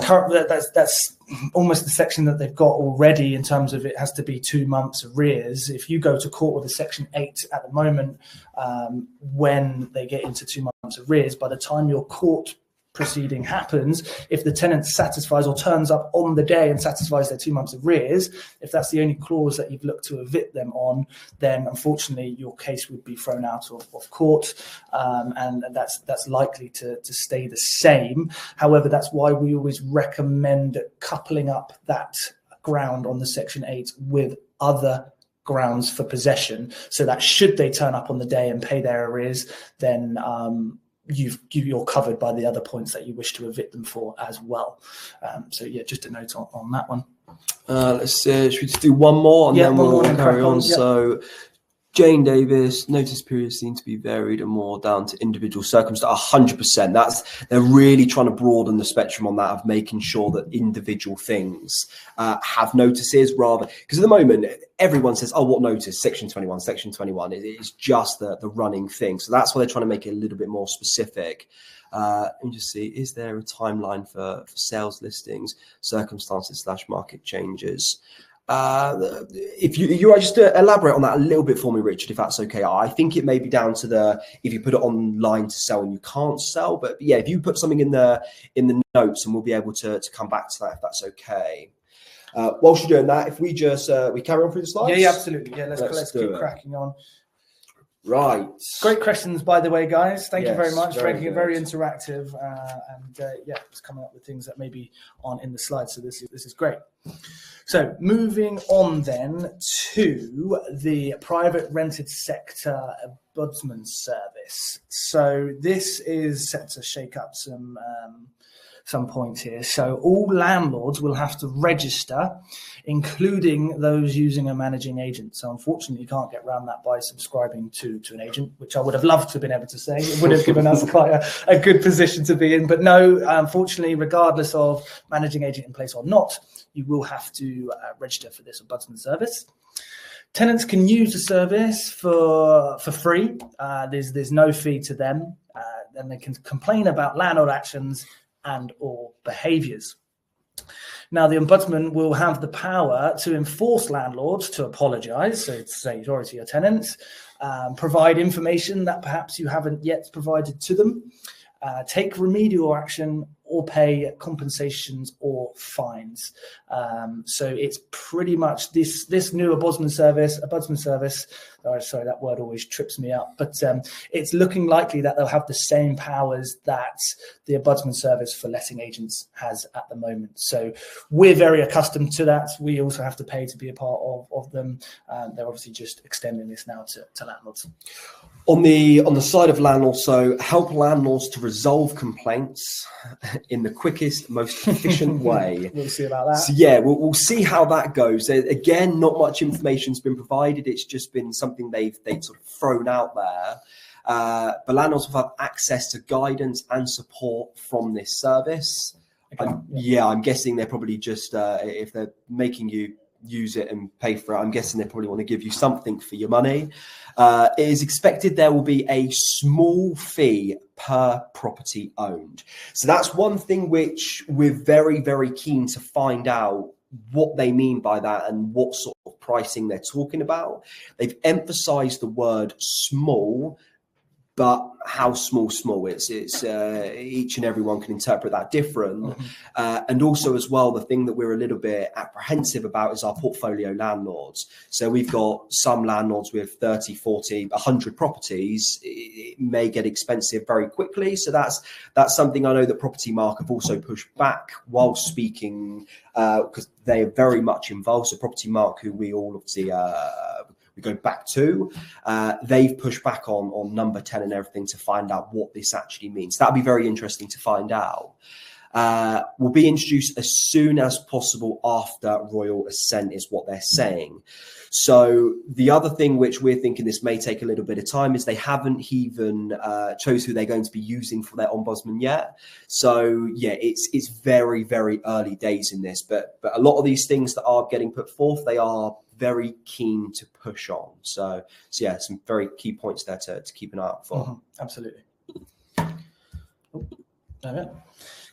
almost the section that they've got already in terms of it has to be 2 months arrears. If you go to court with a Section 8 at the moment, when they get into 2 months arrears, by the time your court proceeding happens, if the tenant satisfies or turns up on the day and satisfies their 2 months arrears, if that's the only clause that you've looked to evict them on, then unfortunately your case would be thrown out of court, and that's likely to stay the same. However, that's why we always recommend coupling up that ground on the Section 8 with other grounds for possession, so that should they turn up on the day and pay their arrears, then you're covered by the other points that you wish to evict them for as well. So yeah, just a note on that one. Should we just do one more and then we'll carry on? Yep. So Jane Davis, notice periods seem to be varied and more down to individual circumstances. 100%. They're really trying to broaden the spectrum on that, of making sure that individual things have notices, rather, because at the moment everyone says, oh, what notice? Section 21, Section 21. It's just the running thing. So that's why they're trying to make it a little bit more specific. Let me just see, is there a timeline for sales listings, circumstances / market changes? If you just elaborate on that a little bit for me, Richard, if that's okay. I think it may be down to if you put it online to sell and you can't sell, but yeah, if you put something in the notes, and we'll be able to come back to that if that's okay. Whilst you're doing that, if we just we carry on through the slides. Yeah, absolutely. Yeah, let's keep cracking on. Right. Great questions, by the way, guys. Thank you very much. Very interactive, and yeah, it's coming up with things that maybe aren't in the slides. So this is great. So moving on then to the private rented sector ombudsman service. So this is set to shake up some points here. So all landlords will have to register, including those using a managing agent. So unfortunately, you can't get around that by subscribing to an agent, which I would have loved to have been able to say. It would have given us quite a good position to be in. But no, unfortunately, regardless of managing agent in place or not, you will have to register for this ombudsman service. Tenants can use the service for free. There's no fee to them. And they can complain about landlord actions and or behaviours. Now, the ombudsman will have the power to enforce landlords to apologise, so to say sorry to your tenants, provide information that perhaps you haven't yet provided to them, take remedial action, or pay compensations or fines. So it's pretty much this new ombudsman service. Sorry, that word always trips me up. But it's looking likely that they'll have the same powers that the ombudsman service for letting agents has at the moment. So we're very accustomed to that. We also have to pay to be a part of them. They're obviously just extending this now to landlords. On the side of landlords, so help landlords to resolve complaints in the quickest, most efficient way. We'll see about that. So yeah, we'll see how that goes. Again, not much information's been provided. It's just been something they've sort of thrown out there. But landlords will have access to guidance and support from this service. Okay. I'm guessing they're probably just, if they're making you use it and pay for it, I'm guessing they probably want to give you something for your money. It is expected there will be a small fee per property owned. So that's one thing which we're very, very keen to find out what they mean by that and what sort of pricing they're talking about. They've emphasized the word small, but how small it's each and everyone can interpret that different. Mm-hmm. And also as well, the thing that we're a little bit apprehensive about is our portfolio landlords. So we've got some landlords with 30, 40, 100 properties. It may get expensive very quickly. So that's something I know that Property Mark have also pushed back while speaking, because they are very much involved. So Property Mark, who we all obviously we go back to, they've pushed back on number 10 and everything to find out what this actually means. That'd be very interesting to find out. will be introduced as soon as possible after royal assent, is what they're saying. So the other thing which we're thinking this may take a little bit of time is they haven't even chose who they're going to be using for their ombudsman yet. So yeah, it's very, very early days in this, but a lot of these things that are getting put forth, they are very keen to push on. So yeah, some very key points there to keep an eye out for. Mm-hmm. Absolutely.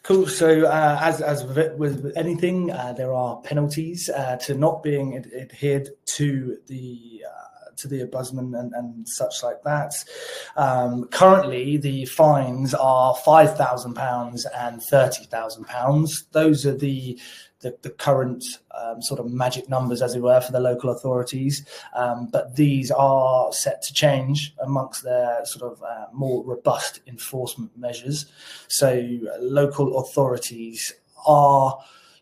Cool. So as with anything, there are penalties to not being adhered to the ombudsman and such like that. Currently, the fines are £5,000 and £30,000. Those are the current sort of magic numbers, as it were, for the local authorities. But these are set to change amongst their sort of more robust enforcement measures. So local authorities are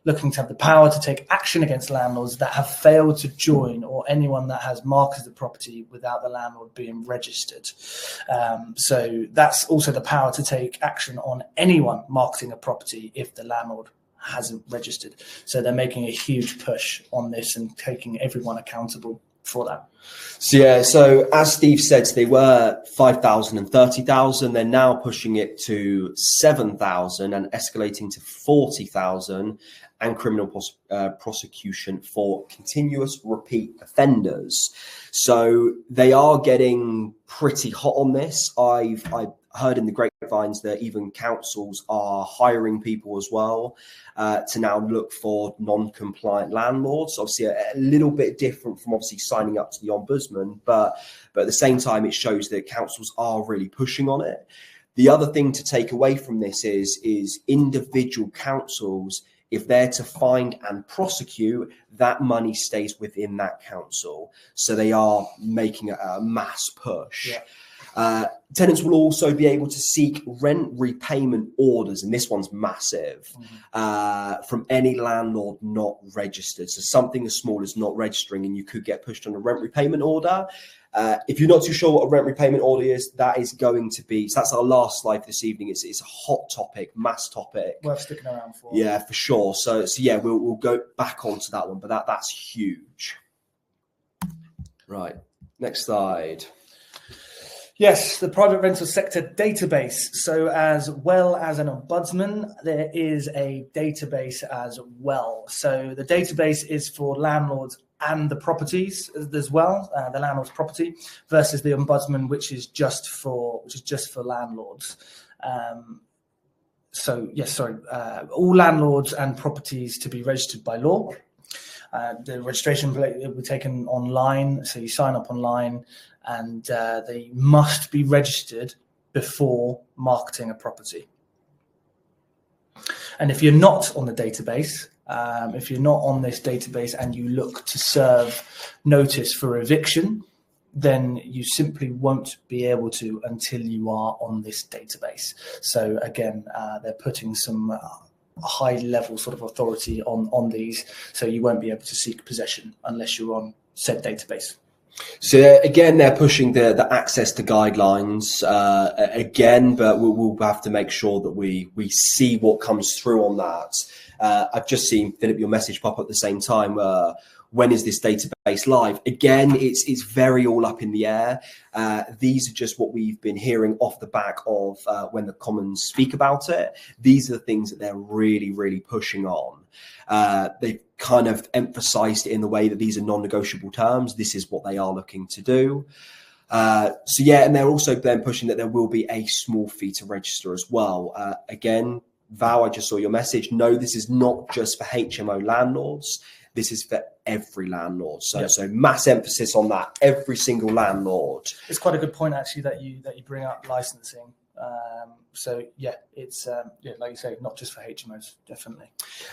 looking to have the power to take action against landlords that have failed to join, or anyone that has marketed the property without the landlord being registered. So that's also the power to take action on anyone marketing a property if the landlord hasn't registered. So they're making a huge push on this and taking everyone accountable for that. So yeah, so as Steve said, they were 5,000 and 30,000. They're now pushing it to 7,000 and escalating to 40,000, and criminal prosecution for continuous repeat offenders. So they are getting pretty hot on this. I've heard in the grapevines that even councils are hiring people as well to now look for non-compliant landlords. Obviously a little bit different from obviously signing up to the ombudsman, but at the same time it shows that councils are really pushing on it. The other thing to take away from this is individual councils, if they're to find and prosecute, that money stays within that council. So they are making a mass push. Yeah. Tenants will also be able to seek rent repayment orders, and this one's massive, from any landlord not registered. So something as small as not registering, and you could get pushed on a rent repayment order. If you're not too sure what a rent repayment order is, that is going to be, so that's our last slide this evening. It's a hot topic, mass topic. Worth sticking around for. Yeah, for sure. So yeah, we'll go back onto that one, but that's huge. Right, next slide. Yes, the private rental sector database. So as well as an ombudsman, there is a database as well. So the database is for landlords and the properties as well, the landlord's property, versus the ombudsman, which is just for landlords. All landlords and properties to be registered by law. The registration will be taken online, so you sign up online, and they must be registered before marketing a property. And if you're not on the database, if you're not on this database and you look to serve notice for eviction, then you simply won't be able to until you are on this database. So again, they're putting some high level sort of authority on these, so you won't be able to seek possession unless you're on said database. So again, they're pushing the access to guidelines again, but we'll have to make sure that we see what comes through on that. I've just seen, Philip, your message pop up at the same time. When is this database live? Again, it's very all up in the air. These are just what we've been hearing off the back of when the Commons speak about it. These are the things that they're really, really pushing on. They've kind of emphasized it in the way that these are non-negotiable terms. This is what they are looking to do. So yeah, and they're also then pushing that there will be a small fee to register as well. Again, Val, I just saw your message. No, this is not just for HMO landlords. This is for every landlord. So, Yep. So mass emphasis on that. Every single landlord. It's quite a good point actually that you bring up licensing. So yeah, it's like you say, not just for HMOs, definitely.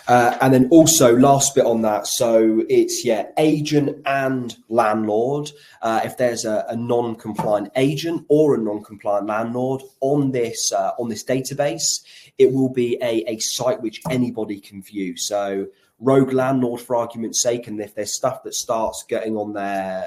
And then also last bit on that. So it's agent and landlord. If there's a non-compliant agent or a non-compliant landlord on this database, it will be a site which anybody can view. So rogue landlord, for argument's sake, and if there's stuff that starts getting on their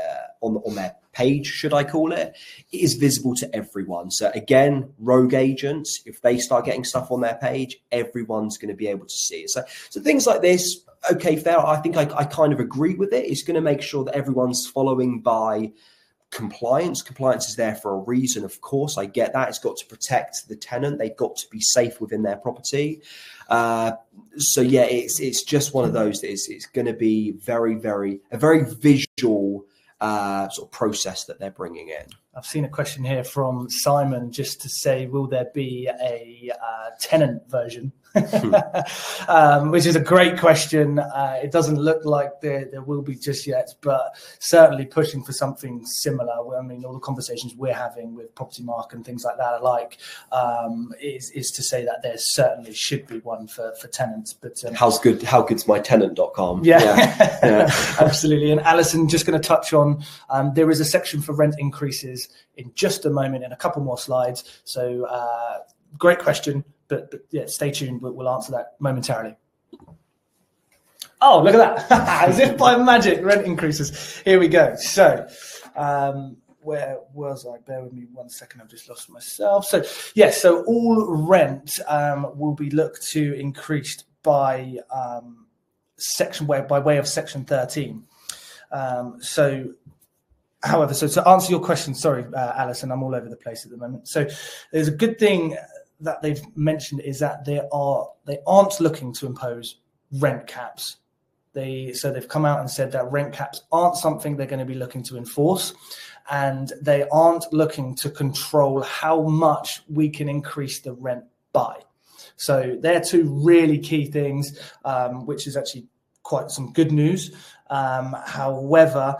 page, should I call it, it is visible to everyone. So again, rogue agents, if they start getting stuff on their page, everyone's going to be able to see it. So things like this, okay, fair. I think I kind of agree with it. It's going to make sure that everyone's following by compliance. Compliance is there for a reason, of course. I get that. It's got to protect the tenant. They've got to be safe within their property. So yeah, it's just one of those that it's going to be a very visual sort of process that they're bringing in. I've seen a question here from Simon just to say, will there be a tenant version? Which is a great question. It doesn't look like there will be just yet, but certainly pushing for something similar. I mean, all the conversations we're having with Property Mark and things like that alike is to say that there certainly should be one for tenants. But how good's mytenant.com? Yeah. Absolutely. And Alison, just going to touch on, there is a section for rent increases in just a moment, in a couple more slides. So great question, but yeah, stay tuned. We'll answer that momentarily. Oh, look at that. As if by magic, rent increases. Here we go. So where was I? Bear with me 1 second. I've just lost myself. So yes, so all rent will be looked to increase by way of section 13. However, so to answer your question, sorry, Alison, I'm all over the place at the moment. So there's a good thing that they've mentioned is that they aren't looking to impose rent caps. So they've come out and said that rent caps aren't something they're going to be looking to enforce, and they aren't looking to control how much we can increase the rent by. So they're two really key things, which is actually quite some good news. However,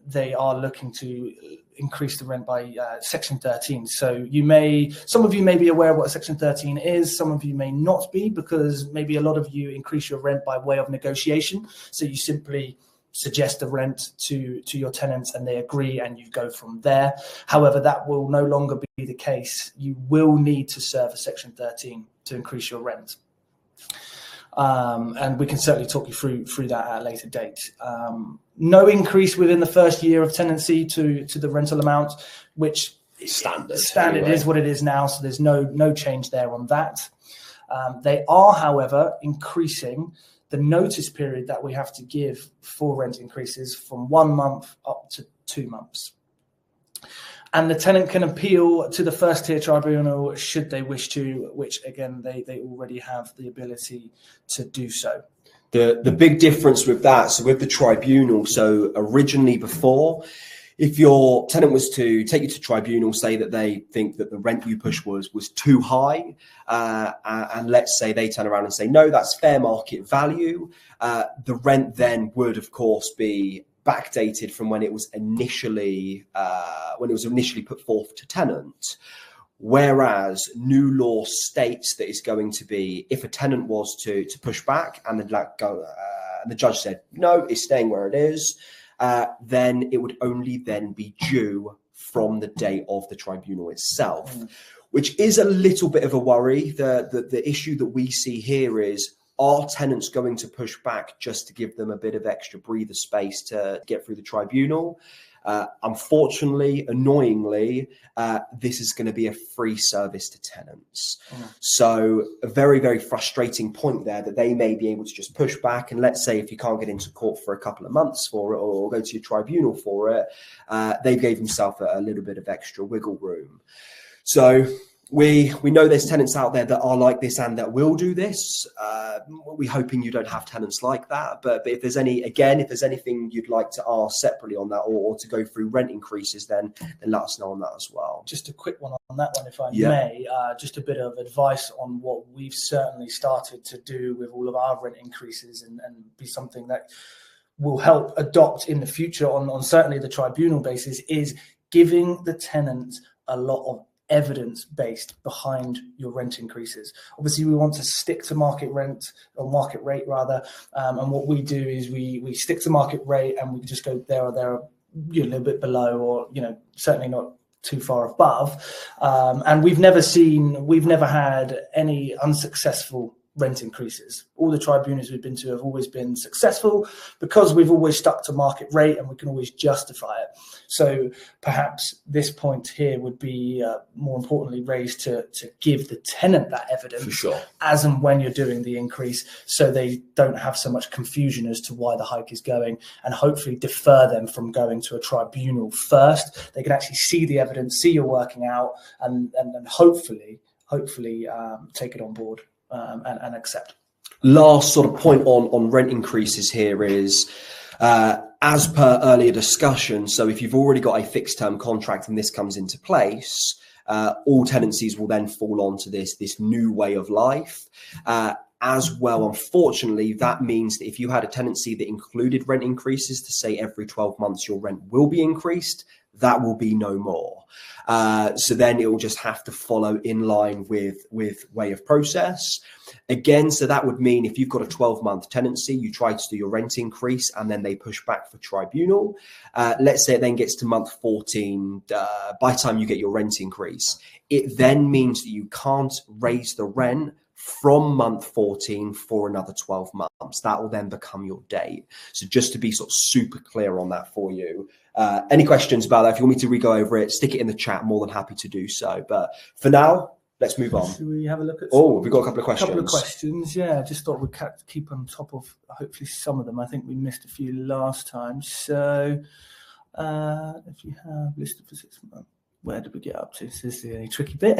they are looking to increase the rent by section 13. So some of you may be aware what section 13 is, some of you may not be, because maybe a lot of you increase your rent by way of negotiation. So you simply suggest the rent to your tenants and they agree and you go from there. However, that will no longer be the case. You will need to serve a section 13 to increase your rent. And we can certainly talk you through that at a later date. No increase within the first year of tenancy to the rental amount, which standard anyway. Is what it is now. So there's no change there on that. They are, however, increasing the notice period that we have to give for rent increases from 1 month up to 2 months. And the tenant can appeal to the first tier tribunal should they wish to, which again, they already have the ability to do so. The big difference with that, so with the tribunal, so originally before, if your tenant was to take you to tribunal, say that they think that the rent you pushed was too high, and let's say they turn around and say, no, that's fair market value, the rent then would, of course, be backdated from when it was initially put forth to tenant. Whereas new law states that it's going to be, if a tenant was to push back and the judge said no, it's staying where it is, then it would only then be due from the date of the tribunal itself, which is a little bit of a worry. The issue that we see here is, are tenants going to push back just to give them a bit of extra breather space to get through the tribunal? Unfortunately, annoyingly, this is going to be a free service to tenants. So a very, very frustrating point there that they may be able to just push back. And let's say if you can't get into court for a couple of months for it or go to your tribunal for it, they gave themselves a little bit of extra wiggle room. So we know there's tenants out there that are like this and that will do this. We're hoping you don't have tenants like that. But if there's anything you'd like to ask separately on that or to go through rent increases, then let us know on that as well. Just a quick one on that one, if I may. Just a bit of advice on what we've certainly started to do with all of our rent increases and be something that will help adopt in the future on certainly the tribunal basis, is giving the tenant a lot of evidence-based behind your rent increases. Obviously, we want to stick to market rent or market rate rather. And what we do is we stick to market rate and we just go there or there, a little bit below, or certainly not too far above. And we've never had any unsuccessful rent increases. All the tribunals we've been to have always been successful because we've always stuck to market rate and we can always justify it. So perhaps this point here would be more importantly raised to give the tenant that evidence For sure. as and when you're doing the increase, so they don't have so much confusion as to why the hike is going, and hopefully defer them from going to a tribunal first. They can actually see the evidence, see you're working out, and hopefully take it on board and accept. Last sort of point on rent increases here is, as per earlier discussion, so if you've already got a fixed term contract and this comes into place, all tenancies will then fall onto this new way of life. As well, unfortunately, that means that if you had a tenancy that included rent increases to say every 12 months your rent will be increased, that will be no more. So then it will just have to follow in line with way of process. Again, so that would mean if you've got a 12-month tenancy, you try to do your rent increase and then they push back for tribunal. Let's say it then gets to month 14, by the time you get your rent increase, it then means that you can't raise the rent from month 14 for another 12 months. That will then become your date. So just to be sort of super clear on that for you. Any questions about that? If you want me to re-go over it, stick it in the chat. More than happy to do so. But for now, let's move on. Should we have a look at? We've got a couple of questions. Yeah. Just thought we'd keep on top of hopefully some of them. I think we missed a few last time. So if you have listed for 6 months. Where did we get up to? This is the only tricky bit.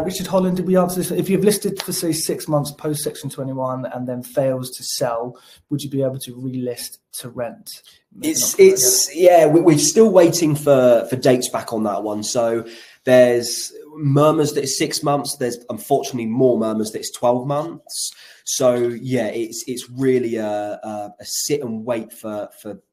Richard Holland, did we answer this? If you've listed for, say, 6 months post Section 21 and then fails to sell, would you be able to relist to rent? We're still waiting for dates back on that one. So there's murmurs that it's 6 months. There's unfortunately more murmurs that it's 12 months. So yeah, it's really a sit and wait for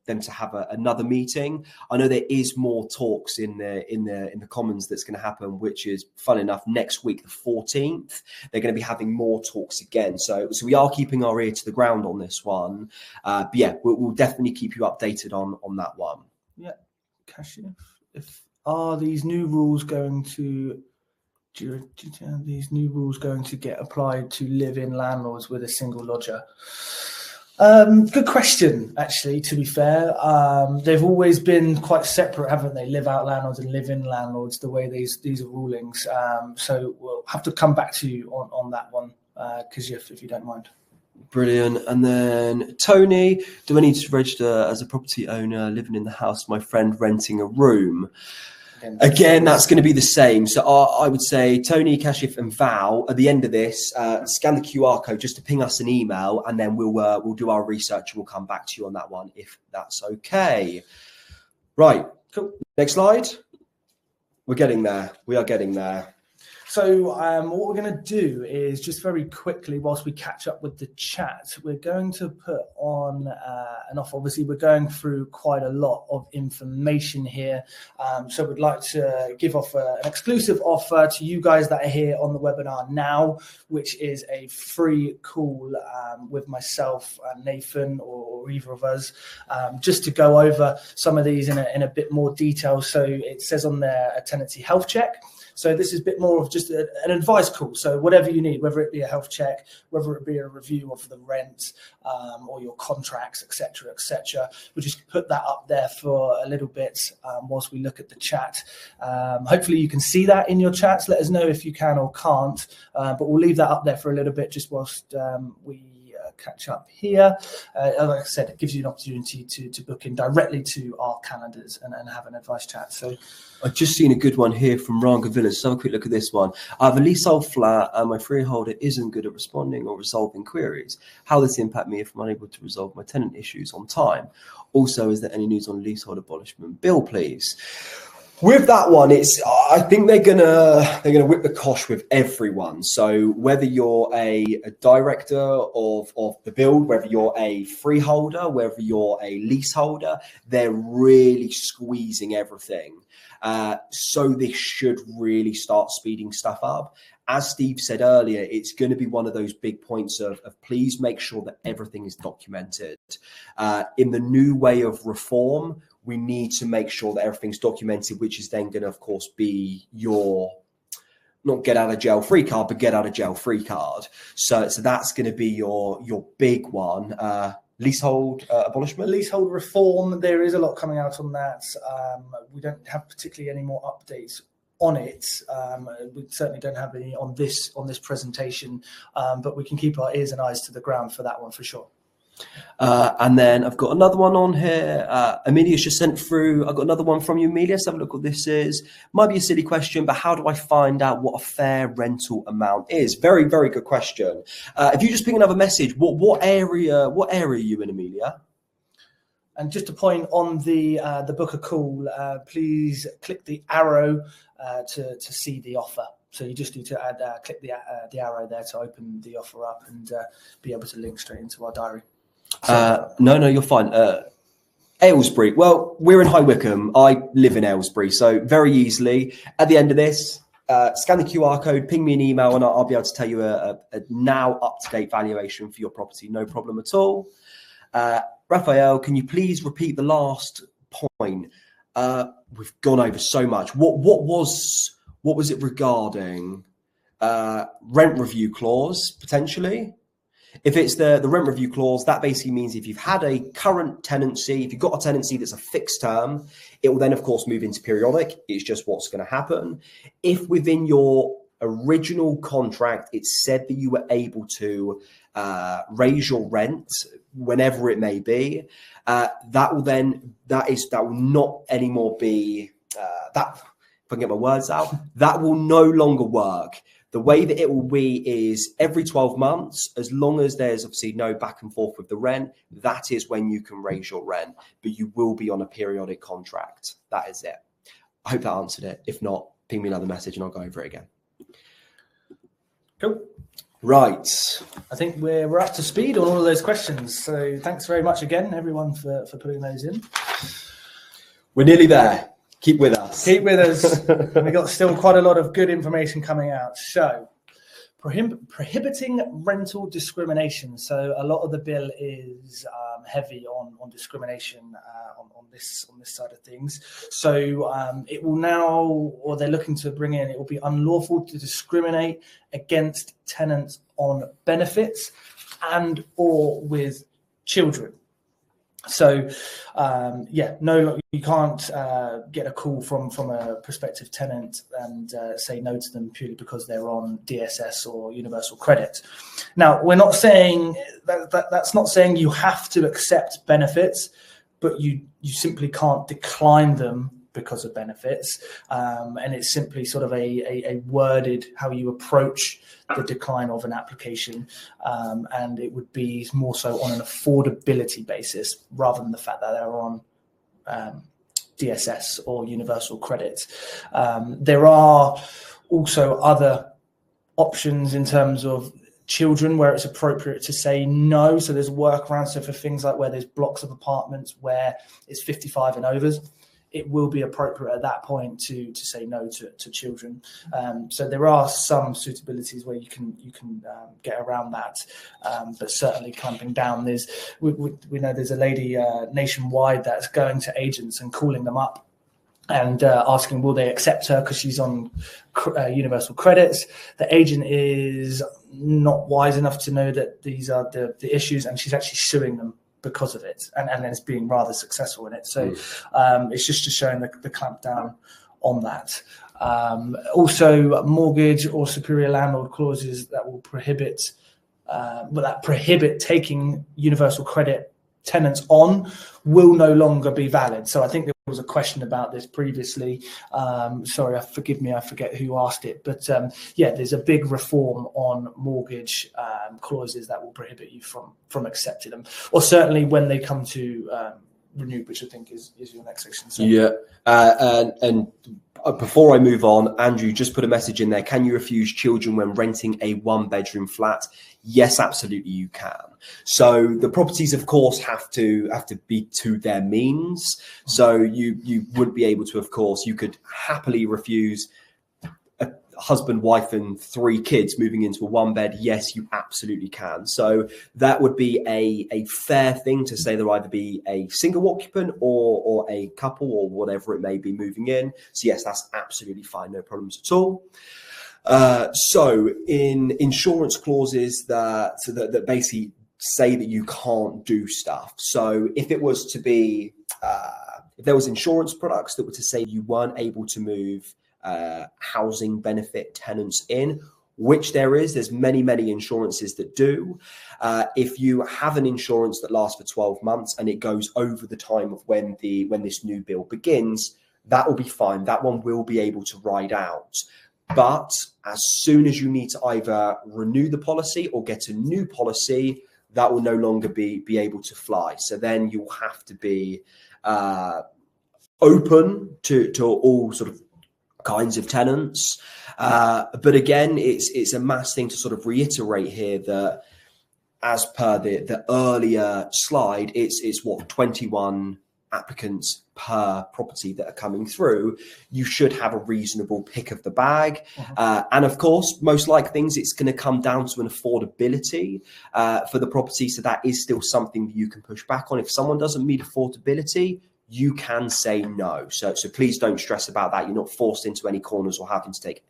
them to have another meeting. I know there is more talks in the Commons that's going to happen, which is fun enough. Next week, the 14th, they're going to be having more talks again. So we are keeping our ear to the ground on this one. But yeah, we'll definitely keep you updated on that one. Yeah, Kashif, are these new rules going to? These new rules going to get applied to live-in landlords with a single lodger? Good question, actually, to be fair. They've always been quite separate, haven't they? Live-out landlords and live-in landlords, the way these are rulings. So we'll have to come back to you on that one, because if you don't mind. Brilliant. And then Tony, do I need to register as a property owner living in the house, my friend renting a room? Again, that's going to be the same. So I would say Tony, Kashif and Val, at the end of this, scan the QR code just to ping us an email, and then we'll do our research and we'll come back to you on that one if that's okay. Right. Cool. Next slide. We're getting there. We are getting there. So what we're going to do is just very quickly, whilst we catch up with the chat, we're going to put on an offer. Obviously, we're going through quite a lot of information here. So we'd like to give off an exclusive offer to you guys that are here on the webinar now, which is a free call with myself and Nathan or either of us, just to go over some of these in a bit more detail. So it says on there a tenancy health check. So this is a bit more of just an advice call. So whatever you need, whether it be a health check, whether it be a review of the rent or your contracts, etc., we'll just put that up there for a little bit whilst we look at the chat. Hopefully you can see that in your chats. Let us know if you can or can't, but we'll leave that up there for a little bit just whilst we catch up here. Like I said, it gives you an opportunity to book in directly to our calendars and have an advice chat. So I've just seen a good one here from Ranga Villas. Let's have a quick look at this one. I have a leasehold flat and my freeholder isn't good at responding or resolving queries. How does this impact me if I'm unable to resolve my tenant issues on time? Also, is there any news on leasehold abolishment bill, please? With that one, I think they're gonna whip the cosh with everyone. So whether you're a director of the build, whether you're a freeholder, whether you're a leaseholder, they're really squeezing everything. So this should really start speeding stuff up. As Steve said earlier, it's going to be one of those big points of please make sure that everything is documented. In the new way of reform, we need to make sure that everything's documented, which is then going to, of course, be your not get out of jail free card, but get out of jail free card. So that's going to be your big one. Leasehold abolishment? Leasehold reform, there is a lot coming out on that. We don't have particularly any more updates on it. We certainly don't have any on this presentation, but we can keep our ears and eyes to the ground for that one for sure. And then I've got another one on here. Amelia's just sent through. I've got another one from you, Amelia. Let's have a look what this is. Might be a silly question, but how do I find out what a fair rental amount is? Very, very good question. If you just ping another message, what area are you in, Amelia? And just a point on the book a call, please click the arrow to see the offer. So you just need to click the arrow there to open the offer up and be able to link straight into our diary. No, you're fine. Aylesbury. Well, we're in High Wycombe. I live in Aylesbury, so very easily at the end of this, scan the QR code, ping me an email, and I'll be able to tell you a now up-to-date valuation for your property. No problem at all. Raphael, can you please repeat the last point? We've gone over so much. What was it regarding? Rent review clause, potentially? If it's the rent review clause, that basically means if you've had a current tenancy, if you've got a tenancy that's a fixed term, it will then, of course, move into periodic. It's just what's going to happen. If within your original contract, it said that you were able to raise your rent whenever it may be, that will not anymore be that. If I can get my words out, that will no longer work. The way that it will be is every 12 months, as long as there's obviously no back and forth with the rent, that is when you can raise your rent, but you will be on a periodic contract. That is it. I hope that answered it. If not, ping me another message and I'll go over it again. Cool. Right. I think we're up to speed on all of those questions. So thanks very much again, everyone, for putting those in. We're nearly there. Keep with us. Keep with us. We've got still quite a lot of good information coming out. So, prohibiting rental discrimination. So, a lot of the bill is heavy on discrimination on this side of things. So, it will now, or they're looking to bring in, it will be unlawful to discriminate against tenants on benefits and or with children. So, you can't get a call from a prospective tenant and say no to them purely because they're on DSS or universal credit. Now, we're not saying that's not saying you have to accept benefits, but you simply can't decline them because of benefits. And it's simply sort of a worded how you approach the decline of an application, and it would be more so on an affordability basis rather than the fact that they're on DSS or universal credit. There are also other options in terms of children where it's appropriate to say no. So there's a workaround. So for things like where there's blocks of apartments where it's 55 and overs, it will be appropriate at that point to say no to children. So there are some suitabilities where you can get around that, but certainly clamping down. We know there's a lady nationwide that's going to agents and calling them up and asking will they accept her because she's on universal credits. The agent is not wise enough to know that these are the issues, and she's actually suing them because of it, and then it's being rather successful in it. So it's just to showing the clamp down on that. Also, mortgage or superior landlord clauses that will prohibit taking universal credit tenants on will no longer be valid. So I think there was a question about this previously. Sorry, forgive me, I forget who asked it, but there's a big reform on mortgage clauses that will prohibit you from accepting them, or certainly when they come to renew, which I think is your next section. So. Yeah, and before I move on, Andrew just put a message in there. Can you refuse children when renting a one-bedroom flat? Yes, absolutely, you can. So the properties, of course, have to be to their means. So you wouldn't be able to, of course, you could happily refuse a husband, wife, and 3 kids moving into a one bed. Yes, you absolutely can. So that would be a fair thing to say there either be a single occupant or a couple or whatever it may be moving in. So yes, that's absolutely fine, no problems at all. So in insurance clauses that basically say that you can't do stuff. So if it was to be, if there was insurance products that were to say you weren't able to move housing benefit tenants in, which there's many insurances that do. If you have an insurance that lasts for 12 months and it goes over the time of when this new bill begins, that will be fine. That one will be able to ride out. But as soon as you need to either renew the policy or get a new policy, that will no longer be able to fly. So then you'll have to be open to all sort of kinds of tenants. But again, it's a mass thing to sort of reiterate here that as per the earlier slide, it's what, 21 applicants per property that are coming through. You should have a reasonable pick of the bag. And of course, most like things, it's going to come down to an affordability for the property. So that is still something that you can push back on. If someone doesn't meet affordability, you can say no. So please don't stress about that. You're not forced into any corners or having to take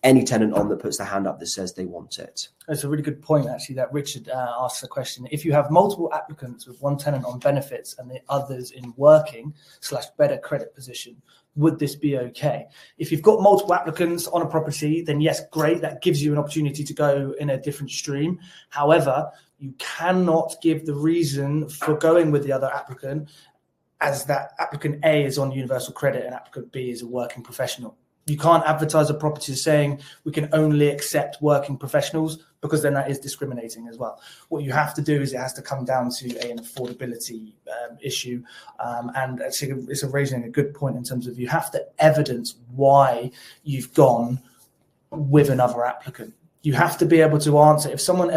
any tenant on that puts their hand up that says they want it. That's a really good point, actually, that Richard asks the question. If you have multiple applicants with one tenant on benefits and the others in working / better credit position, would this be okay? If you've got multiple applicants on a property, then yes, great. That gives you an opportunity to go in a different stream. However, you cannot give the reason for going with the other applicant as that applicant A is on universal credit and applicant B is a working professional. You can't advertise a property saying we can only accept working professionals, because then that is discriminating as well. What you have to do is it has to come down to an affordability issue. And it's raising a good point in terms of you have to evidence why you've gone with another applicant. You have to be able to answer if someone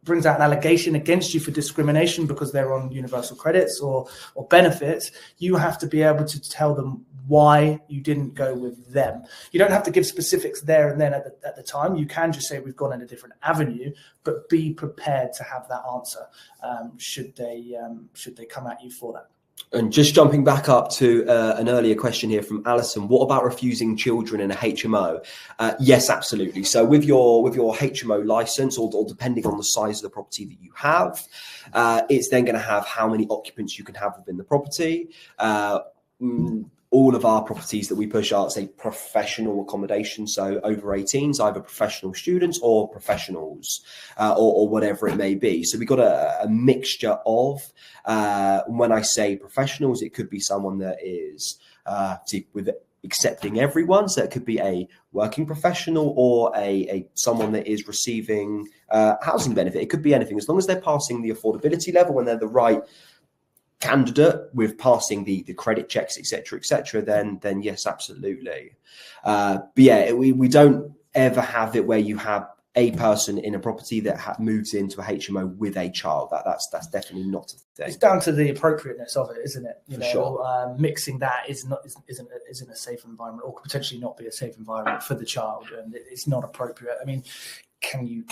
brings out an allegation against you for discrimination because they're on universal credits or benefits. You have to be able to tell them why you didn't go with them. You don't have to give specifics there and then at the time. You can just say we've gone in a different avenue, but be prepared to have that answer should they come at you for that. And just jumping back up to an earlier question here from Alison, what about refusing children in a HMO? Yes, absolutely. So with your HMO license, or depending on the size of the property that you have, it's then going to have how many occupants you can have within the property. All of our properties that we push are, say, professional accommodation, so over 18s, either professional students or professionals, or whatever it may be. So we've got a mixture of, when I say professionals, it could be someone that is with accepting everyone. So it could be a working professional or a someone that is receiving housing benefit. It could be anything, as long as they're passing the affordability level and they're the right candidate with passing the credit checks, etc., then yes, absolutely. But yeah, we don't ever have it where you have a person in a property that moves into a HMO with a child. That's definitely not a thing. It's down to the appropriateness of it, isn't it? You know, sure. Mixing that isn't a safe environment, or could potentially not be a safe environment for the child, and it's not appropriate. I mean, can you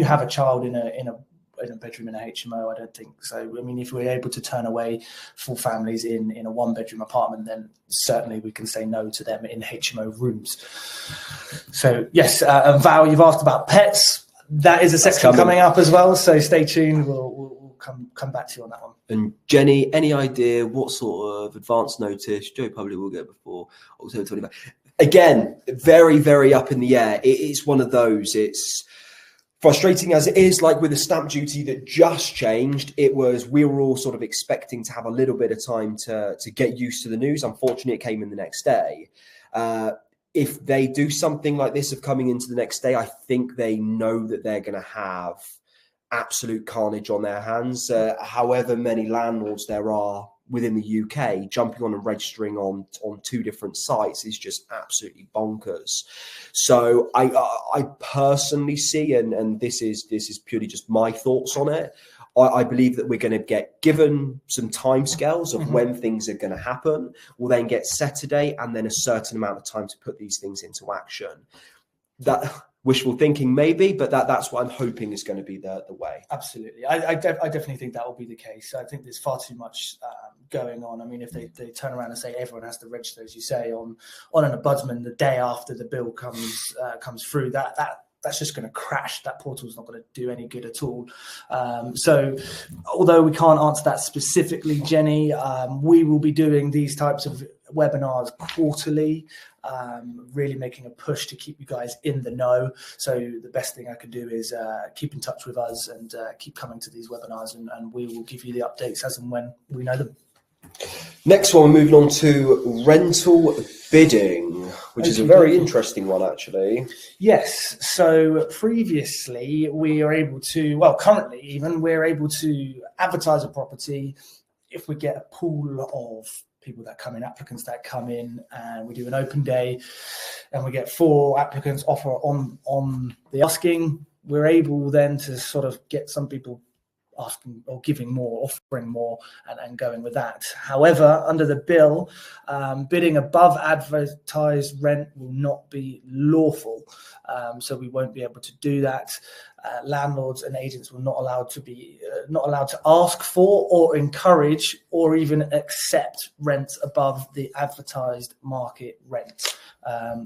have a child in a bedroom in a HMO? I don't think so. I mean, if we're able to turn away full families in a one-bedroom apartment, then certainly we can say no to them in HMO rooms. So yes, Val, you've asked about pets. That is a section coming up as well. So stay tuned. We'll come back to you on that one. And Jenny, any idea what sort of advance notice Joe probably will get before October 25? Again, very, very up in the air. It's one of those. It's frustrating as it is, like with the stamp duty that just changed, we were all sort of expecting to have a little bit of time to get used to the news. Unfortunately, it came in the next day. If they do something like this of coming into the next day, I think they know that they're going to have absolute carnage on their hands. However many landlords there are within the UK, jumping on and registering on two different sites is just absolutely bonkers. So I personally see, and this is purely just my thoughts on it, I believe that we're going to get given some timescales of when things are going to happen. We'll then get set a date and then a certain amount of time to put these things into action. that wishful thinking maybe, but that's what I'm hoping is going to be the way. Absolutely. I definitely think that will be the case. I think there's far too much going on. I mean, if they turn around and say everyone has to register, as you say, on an ombudsman the day after the bill comes through, that's just going to crash. That portal is not going to do any good at all. So although we can't answer that specifically, Jenny, we will be doing these types of webinars quarterly, really making a push to keep you guys in the know. So the best thing I can do is keep in touch with us and keep coming to these webinars, and we will give you the updates as and when we know them. Next one, moving on to rental bidding, which is a very interesting one, actually. Yes. So previously we are able to, well, currently even, we're able to advertise a property if we get a pool of people that come in, applicants that come in, and we do an open day and we get 4 applicants offer on the asking. We're able then to sort of get some people asking or giving more, offering more, and going with that. However, under the bill, bidding above advertised rent will not be lawful. So we won't be able to do that. Landlords and agents will not allowed to ask for or encourage or even accept rents above the advertised market rent.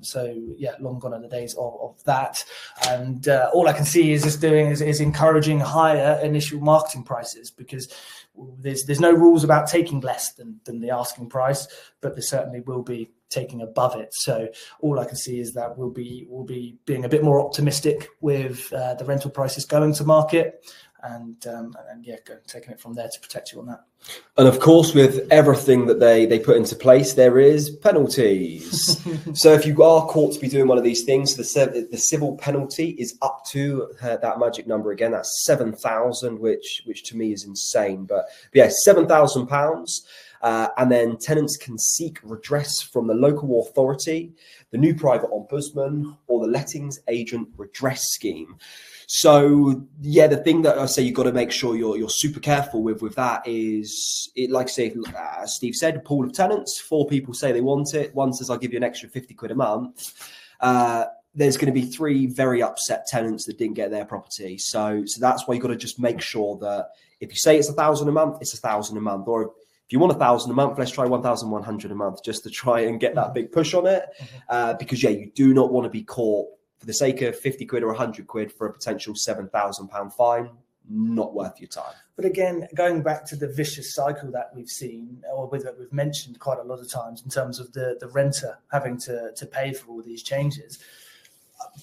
So yeah, long gone are the days of that. And all I can see is this doing is encouraging higher initial marketing prices, because there's no rules about taking less than the asking price, but there certainly will be taking above it. So all I can see is that we'll be being a bit more optimistic with the rental prices going to market, and yeah, taking it from there to protect you on that. And of course, with everything that they put into place, there is penalties. So if you are caught to be doing one of these things, the civil penalty is up to that magic number again. That's 7,000, which to me is insane. But yeah, £7,000. And then tenants can seek redress from the local authority, the new private ombudsman, or the lettings agent redress scheme. So yeah, the thing that I say you've got to make sure you're super careful with that is, it, like say Steve said, a pool of tenants, 4 people say they want it, one says I'll give you an extra 50 quid a month. There's going to be 3 very upset tenants that didn't get their property. So that's why you've got to just make sure that if you say it's 1,000 a month, it's 1,000 a month. Or if you want 1,000 a month, let's try 1,100 a month, just to try and get that big push on it. Because yeah, you do not want to be caught for the sake of 50 quid or 100 quid for a potential £7,000 fine. Not worth your time. But again, going back to the vicious cycle that we've seen, or that we've mentioned quite a lot of times, in terms of the renter having to pay for all these changes,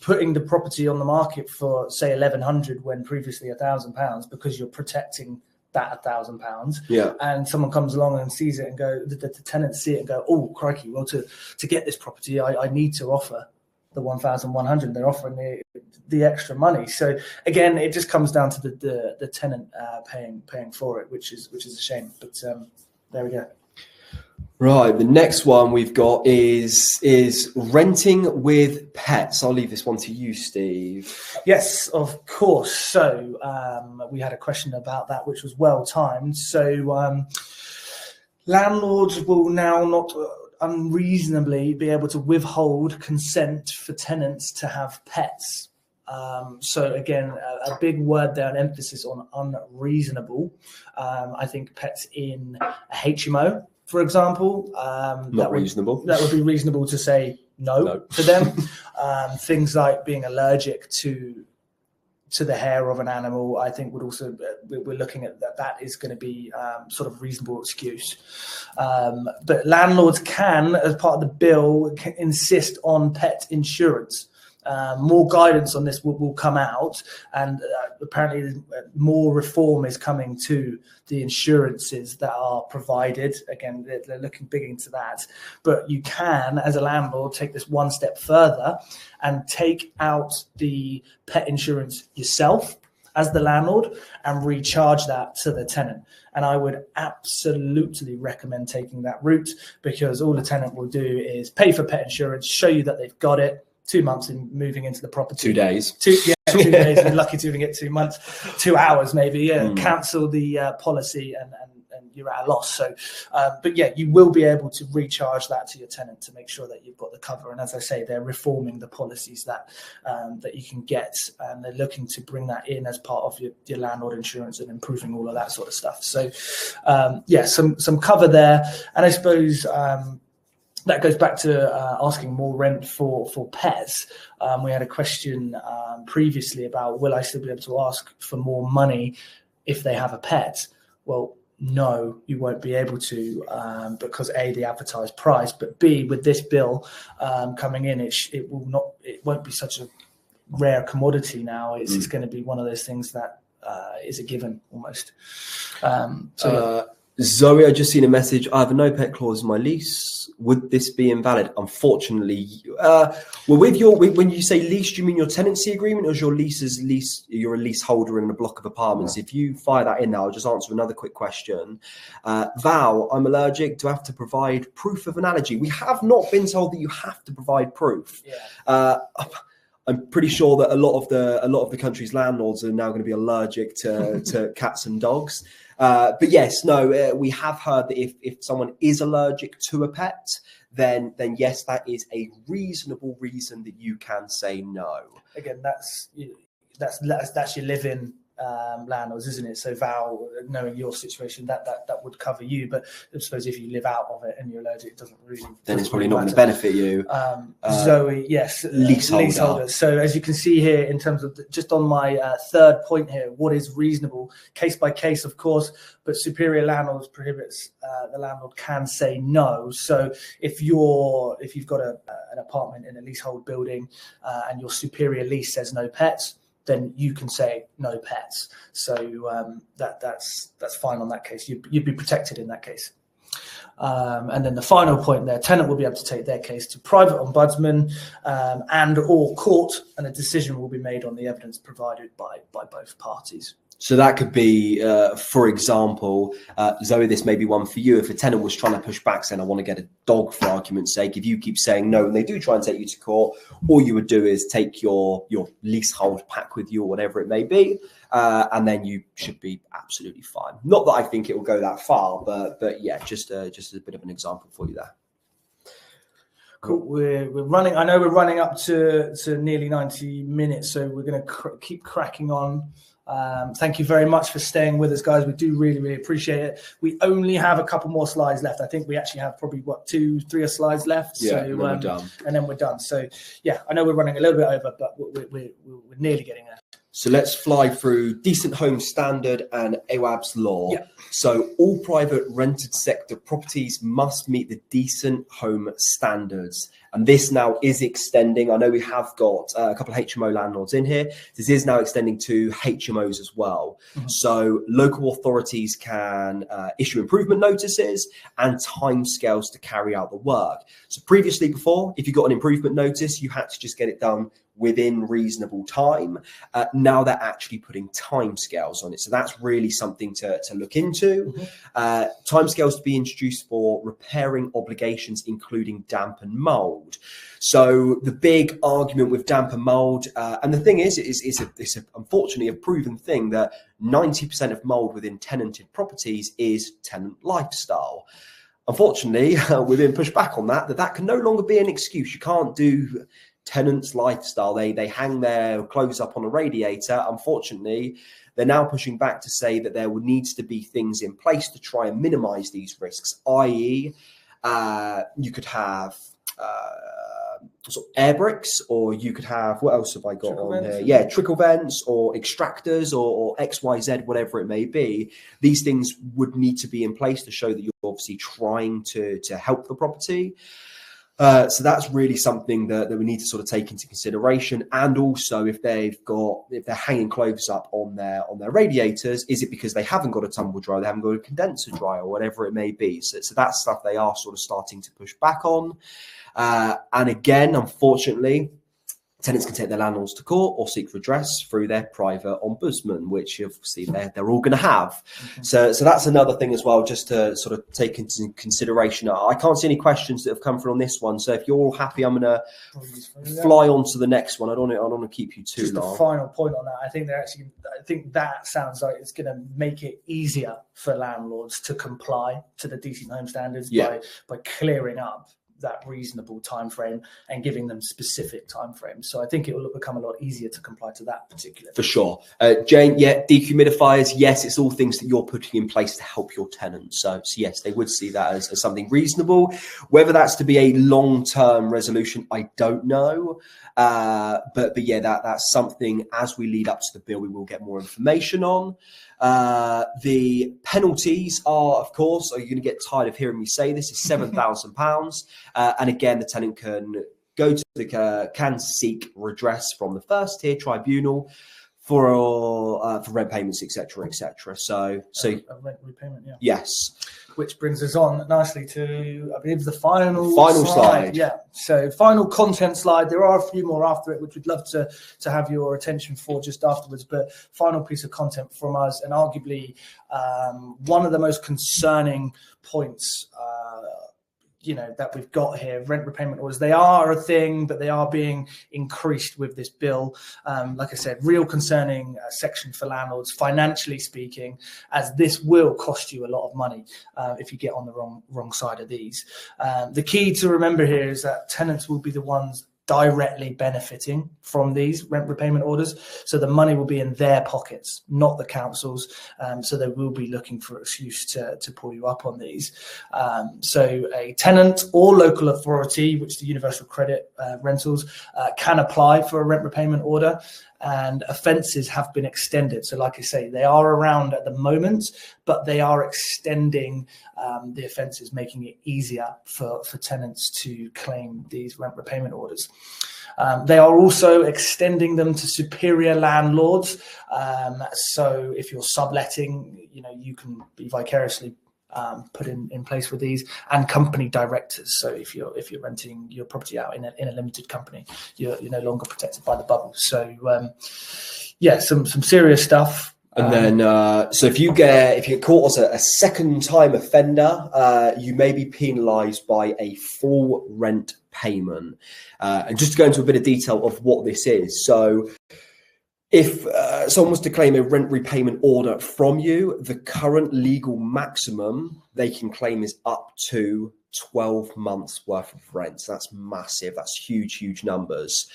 putting the property on the market for say 1,100 when previously £1,000, because you're protecting that £1,000. Yeah. And someone comes along and sees it and go, the tenants see it and go, oh crikey, well to get this property, I need to offer the 1,100. They're offering the extra money. So again, it just comes down to the tenant paying for it, which is a shame. But there we go. Right, the next one we've got is renting with pets. I'll leave this one to you, Steve. Yes, of course. So we had a question about that, which was well timed. So landlords will now not unreasonably be able to withhold consent for tenants to have pets. So again, a big word there, an emphasis on unreasonable. I think pets in a HMO, for example, not reasonable. That would be reasonable to say no to them. Things like being allergic to the hair of an animal, I think would also, we're looking at that is going to be sort of reasonable excuse. But landlords can, as part of the bill, insist on pet insurance. More guidance on this will come out, and apparently more reform is coming to the insurances that are provided. Again, they're looking big into that. But you can, as a landlord, take this one step further and take out the pet insurance yourself as the landlord and recharge that to the tenant. And I would absolutely recommend taking that route, because all the tenant will do is pay for pet insurance, show you that they've got it. 2 months in moving into the property. 2 days. 2 days. We're lucky to even get 2 months, 2 hours maybe. Cancel the policy and you're at a loss. So, but yeah, you will be able to recharge that to your tenant to make sure that you've got the cover. And as I say, they're reforming the policies that you can get, and they're looking to bring that in as part of your landlord insurance and improving all of that sort of stuff. So yeah, some cover there. And I suppose that goes back to asking more rent for pets. We had a question previously about, will I still be able to ask for more money if they have a pet? Well, no, you won't be able to, because A, the advertised price, but B, with this bill coming in, it won't be such a rare commodity now. It's going to be one of those things that is a given almost. Zoe, I just seen a message. I have a no pet clause in my lease. Would this be invalid? Unfortunately, well, when you say lease, do you mean your tenancy agreement, or is your lease? You're a leaseholder in a block of apartments. If you fire that in now, I'll just answer another quick question. Val, I'm allergic. Do I have to provide proof of an allergy? We have not been told that you have to provide proof. Yeah. I'm pretty sure that a lot of the country's landlords are now going to be allergic to cats and dogs. But yes, no, we have heard that if someone is allergic to a pet, then yes, that is a reasonable reason that you can say no. Again, that's your living landlords, isn't it? So Val, knowing your situation, that would cover you. But I suppose if you live out of it and you're allergic, it doesn't really. Then it's probably not going to benefit you. Zoe, yes, leaseholder. So as you can see here, in terms of just on my third point here, what is reasonable, case by case, of course, but superior landlords prohibits the landlord can say no. So if you've got an apartment in a leasehold building and your superior lease says no pets, then you can say no pets. So that's fine on that case. You'd be protected in that case. And then the final point there, tenant will be able to take their case to private ombudsman and or court, and a decision will be made on the evidence provided by both parties. So that could be, for example, Zoe, this may be one for you. If a tenant was trying to push back saying, I want to get a dog for argument's sake, if you keep saying no and they do try and take you to court, all you would do is take your leasehold pack with you or whatever it may be, and then you should be absolutely fine. Not that I think it will go that far, but yeah, just a bit of an example for you there. Cool. We're running. I know we're running up to nearly 90 minutes, so we're going to keep cracking on. Thank you very much for staying with us, guys. We do really, really appreciate it. We only have a couple more slides left. I think we actually have probably 2-3 slides left. Yeah, so, and then we're done. And then we're done. So yeah, I know we're running a little bit over, but we're nearly getting there. So let's fly through Decent Home Standard and AWAB's law. Yeah. So all private rented sector properties must meet the Decent Home Standards. And this now is extending. I know we have got a couple of HMO landlords in here. This is now extending to HMOs as well. Mm-hmm. So local authorities can issue improvement notices and timescales to carry out the work. So previously, before, if you got an improvement notice, you had to just get it done within reasonable time. Now they're actually putting timescales on it. So that's really something to look into. Mm-hmm. Timescales to be introduced for repairing obligations, including damp and mold. So the big argument with damp and mold, and the thing is, it's unfortunately a proven thing that 90% of mold within tenanted properties is tenant lifestyle. Unfortunately, we've been pushed back on that can no longer be an excuse. You can't do tenants' lifestyle. They hang their clothes up on a radiator. Unfortunately, they're now pushing back to say that there needs to be things in place to try and minimize these risks, i.e. You could have sort of air bricks, or you could have, what else have I got trickle on here? Yeah, trickle vents or extractors or XYZ, whatever it may be. These things would need to be in place to show that you're obviously trying to help the property. So that's really something that we need to sort of take into consideration. And also, if they're hanging clothes up on their radiators, is it because they haven't got a tumble dryer, they haven't got a condenser dryer, or whatever it may be? So that's stuff they are sort of starting to push back on. And again, unfortunately, Tenants can take their landlords to court or seek redress through their private ombudsman, which obviously they're all going to have. So that's another thing as well, just to sort of take into consideration. I can't see any questions that have come through on this one. So if you're all happy, I'm going to fly on to the next one. I don't want to keep you too long. Just a final point on that. I think that sounds like it's going to make it easier for landlords to comply to the Decent Home Standards by clearing up that reasonable time frame and giving them specific time frames. So I think it will become a lot easier to comply to that particular. For sure. Jane, dehumidifiers, yes, it's all things that you're putting in place to help your tenants. So yes, they would see that as something reasonable. Whether that's to be a long-term resolution, I don't know. But yeah, that's something as we lead up to the bill, we will get more information on. The penalties are, of course, are you going to get tired of hearing me say this, is £7,000. And again, the tenant can go to can seek redress from the first tier tribunal for rent payments, etc., etc. So rent repayment, yeah. Yes. Which brings us on nicely to, I believe, the final slide. Yeah. So final content slide. There are a few more after it, which we'd love to have your attention for just afterwards. But final piece of content from us, and arguably one of the most concerning points that we've got here, rent repayment orders. They are a thing, but they are being increased with this bill. Like I said, real concerning section for landlords, financially speaking, as this will cost you a lot of money if you get on the wrong side of these. The key to remember here is that tenants will be the ones directly benefiting from these rent repayment orders. So the money will be in their pockets, not the council's. So they will be looking for an excuse to pull you up on these. So a tenant or local authority, which the Universal Credit Rentals can apply for a rent repayment order. And offences have been extended. So like I say, they are around at the moment, but they are extending the offences, making it easier for tenants to claim these rent repayment orders. They are also extending them to superior landlords. So if you're subletting, you can be vicariously put in place with these, and company directors. So if you're renting your property out in a limited company, you're no longer protected by the bubble. So some serious stuff. And then, so if you get caught as a second-time offender, you may be penalised by a full rent payment. And just to go into a bit of detail of what this is, so if someone was to claim a rent repayment order from you, the current legal maximum they can claim is up to 12 months worth of rent. So that's massive. That's huge numbers.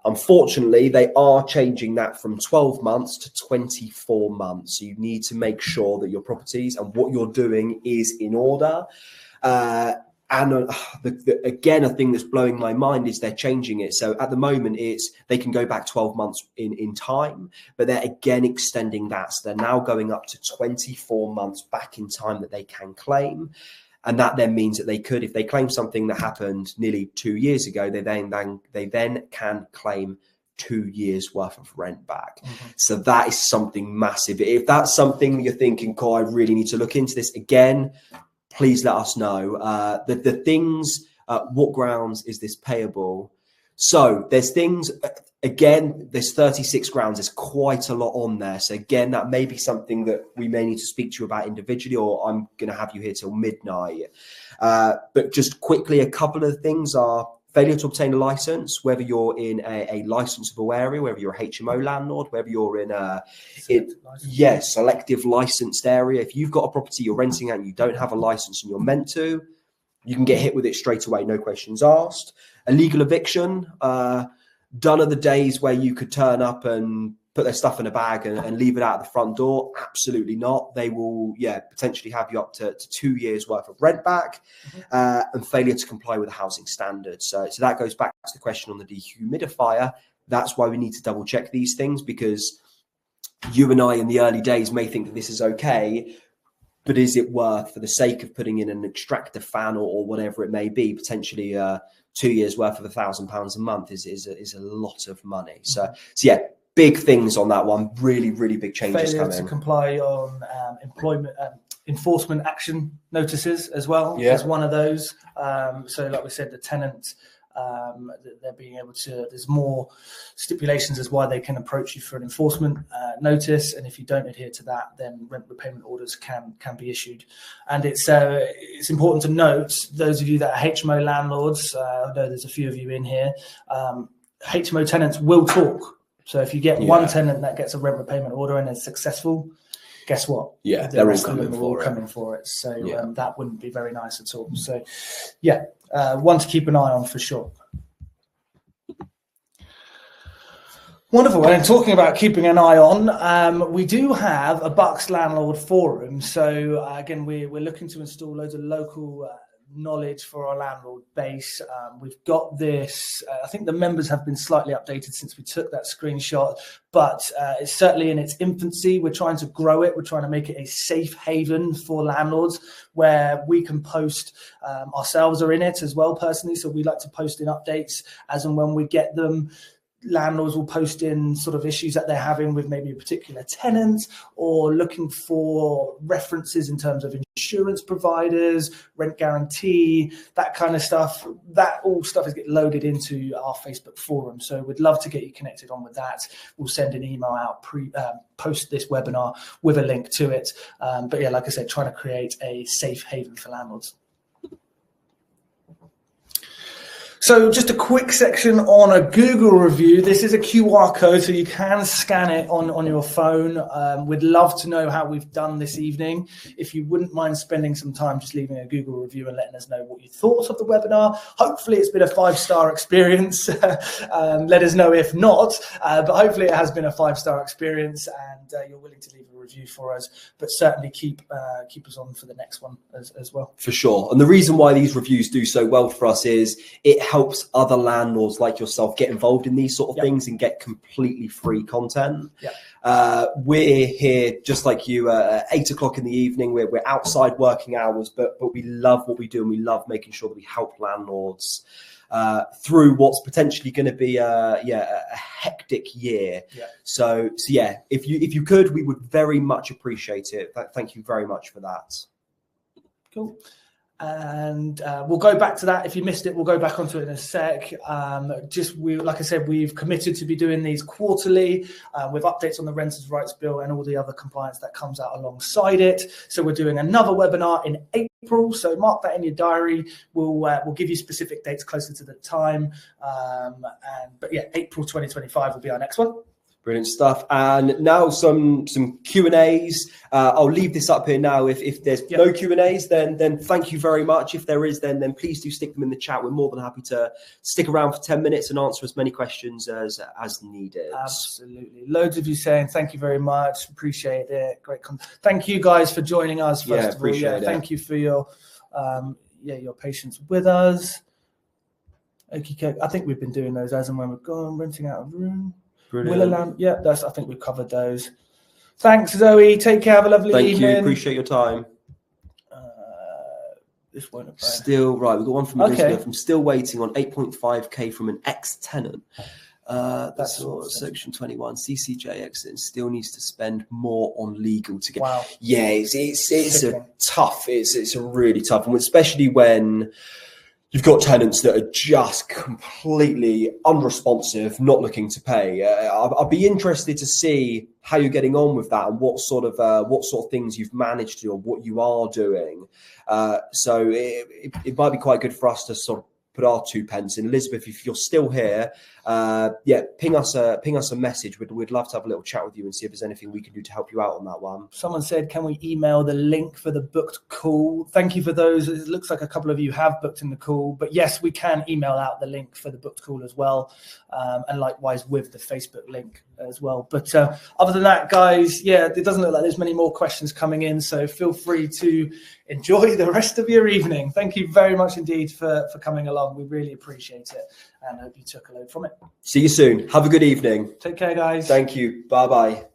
Unfortunately, they are changing that from 12 months to 24 months. So you need to make sure that your properties and what you're doing is in order. And again, a thing that's blowing my mind is they're changing it. So at the moment, they can go back 12 months in time, but they're again extending that. So they're now going up to 24 months back in time that they can claim. And that then means that they could, if they claim something that happened nearly 2 years ago, they then can claim 2 years worth of rent back. Mm-hmm. So that is something massive. If that's something that you're thinking, I really need to look into this again, please let us know. The things, what grounds is this payable? So there's things, again, there's 36 grounds. There's quite a lot on there. So again, that may be something that we may need to speak to you about individually, or I'm going to have you here till midnight. But just quickly, a couple of things are failure to obtain a license, whether you're in a licensable area, whether you're a HMO landlord, whether you're in selective licensed area. If you've got a property you're renting out and you don't have a license and you're meant to, you can get hit with it straight away, no questions asked. Illegal eviction, done are the days where you could turn up and put their stuff in a bag and leave it out the front door. Absolutely not. They will, potentially have you up to 2 years worth of rent back, and failure to comply with the housing standards. So that goes back to the question on the dehumidifier. That's why we need to double check these things, because you and I in the early days may think that this is okay, but is it worth, for the sake of putting in an extractor fan or whatever it may be, potentially 2 years worth of £1,000 a month is a lot of money. So big things on that one. Really big changes coming. Failure to comply on employment enforcement action notices as well. Yeah. As one of those. So like we said, the tenant They're being able to, there's more stipulations as why they can approach you for an enforcement notice, and if you don't adhere to that, then rent repayment orders can be issued. And it's important to note, those of you that are HMO landlords, I know there's a few of you in here, HMO tenants will talk. So if you get one tenant that gets a rent repayment order and is successful, guess what? Yeah, the they're rest all of them coming are all for it. coming for it. So that wouldn't be very nice at all. So one to keep an eye on for sure. Wonderful. And talking about keeping an eye on, we do have a Bucks Landlord Forum. So again, we're looking to install loads of local knowledge for our landlord base. We've got this, I think the members have been slightly updated since we took that screenshot, but it's certainly in its infancy. We're trying to grow it. We're trying to make it a safe haven for landlords where we can post, ourselves are in it as well personally. So we like to post in updates as and when we get them. Landlords will post in sort of issues that they're having with maybe a particular tenant, or looking for references in terms of insurance providers, rent guarantee, that kind of stuff. That all stuff is getting loaded into our Facebook forum. So we'd love to get you connected on with that. We'll send an email out post this webinar with a link to it. But yeah, like I said, trying to create a safe haven for landlords. So just a quick section on a Google review. This is a QR code, so you can scan it on your phone. We'd love to know how we've done this evening. If you wouldn't mind spending some time just leaving a Google review and letting us know what you thought of the webinar. Hopefully it's been a 5-star experience. Let us know if not, but hopefully it has been a 5-star experience and you're willing to leave a review for us, but certainly keep us on for the next one as well. For sure. And the reason why these reviews do so well for us is it helps other landlords like yourself get involved in these sort of things and get completely free content. We're here just like you at 8 o'clock in the evening. We're outside working hours, but we love what we do, and we love making sure that we help landlords through what's potentially going to be a hectic year. So yeah, if you could, we would very much appreciate it. Thank you very much for that. Cool. And we'll go back to that. If you missed it, we'll go back onto it in a sec. Like I said, we've committed to be doing these quarterly with updates on the Renters' Rights Bill and all the other compliance that comes out alongside it. So we're doing another webinar in April. So mark that in your diary. We'll give you specific dates closer to the time. But yeah, April 2025 will be our next one. Brilliant stuff. And now some Q&As. I'll leave this up here now. If there's no Q&As, then thank you very much. If there is, then please do stick them in the chat. We're more than happy to stick around for 10 minutes and answer as many questions as needed. Absolutely. Loads of you saying thank you very much. Appreciate it. Great. Thank you guys for joining us. First of all, thank you for your patience with us. Okay, I think we've been doing those as and when we're gone, renting out a room. Brilliant. I think we've covered those. Thanks, Zoe. Take care. Have a lovely evening. Thank you. Appreciate your time. This won't apply. Still, right. We've got one from Elizabeth. I'm still waiting on 8.5k from an ex-tenant. That's Section 21 CCJ exit, and still needs to spend more on legal to get. Wow. Yeah, it's a tough. It's a really tough one, especially when you've got tenants that are just completely unresponsive, not looking to pay. I'd be interested to see how you're getting on with that and what sort of things you've managed to do or what you are doing. So it might be quite good for us to sort of put our 2 pence in. Elizabeth, if you're still here, ping us a message. We'd love to have a little chat with you and see if there's anything we can do to help you out on that one. Someone said, can we email the link for the booked call? Thank you for those. It looks like a couple of you have booked in the call, but yes, we can email out the link for the booked call as well. And likewise with the Facebook link as well. But other than that, guys, it doesn't look like there's many more questions coming in. So feel free to enjoy the rest of your evening. Thank you very much indeed for coming along. We really appreciate it and hope you took a load from it. See you soon. Have a good evening. Take care, guys. Thank you. Bye-bye.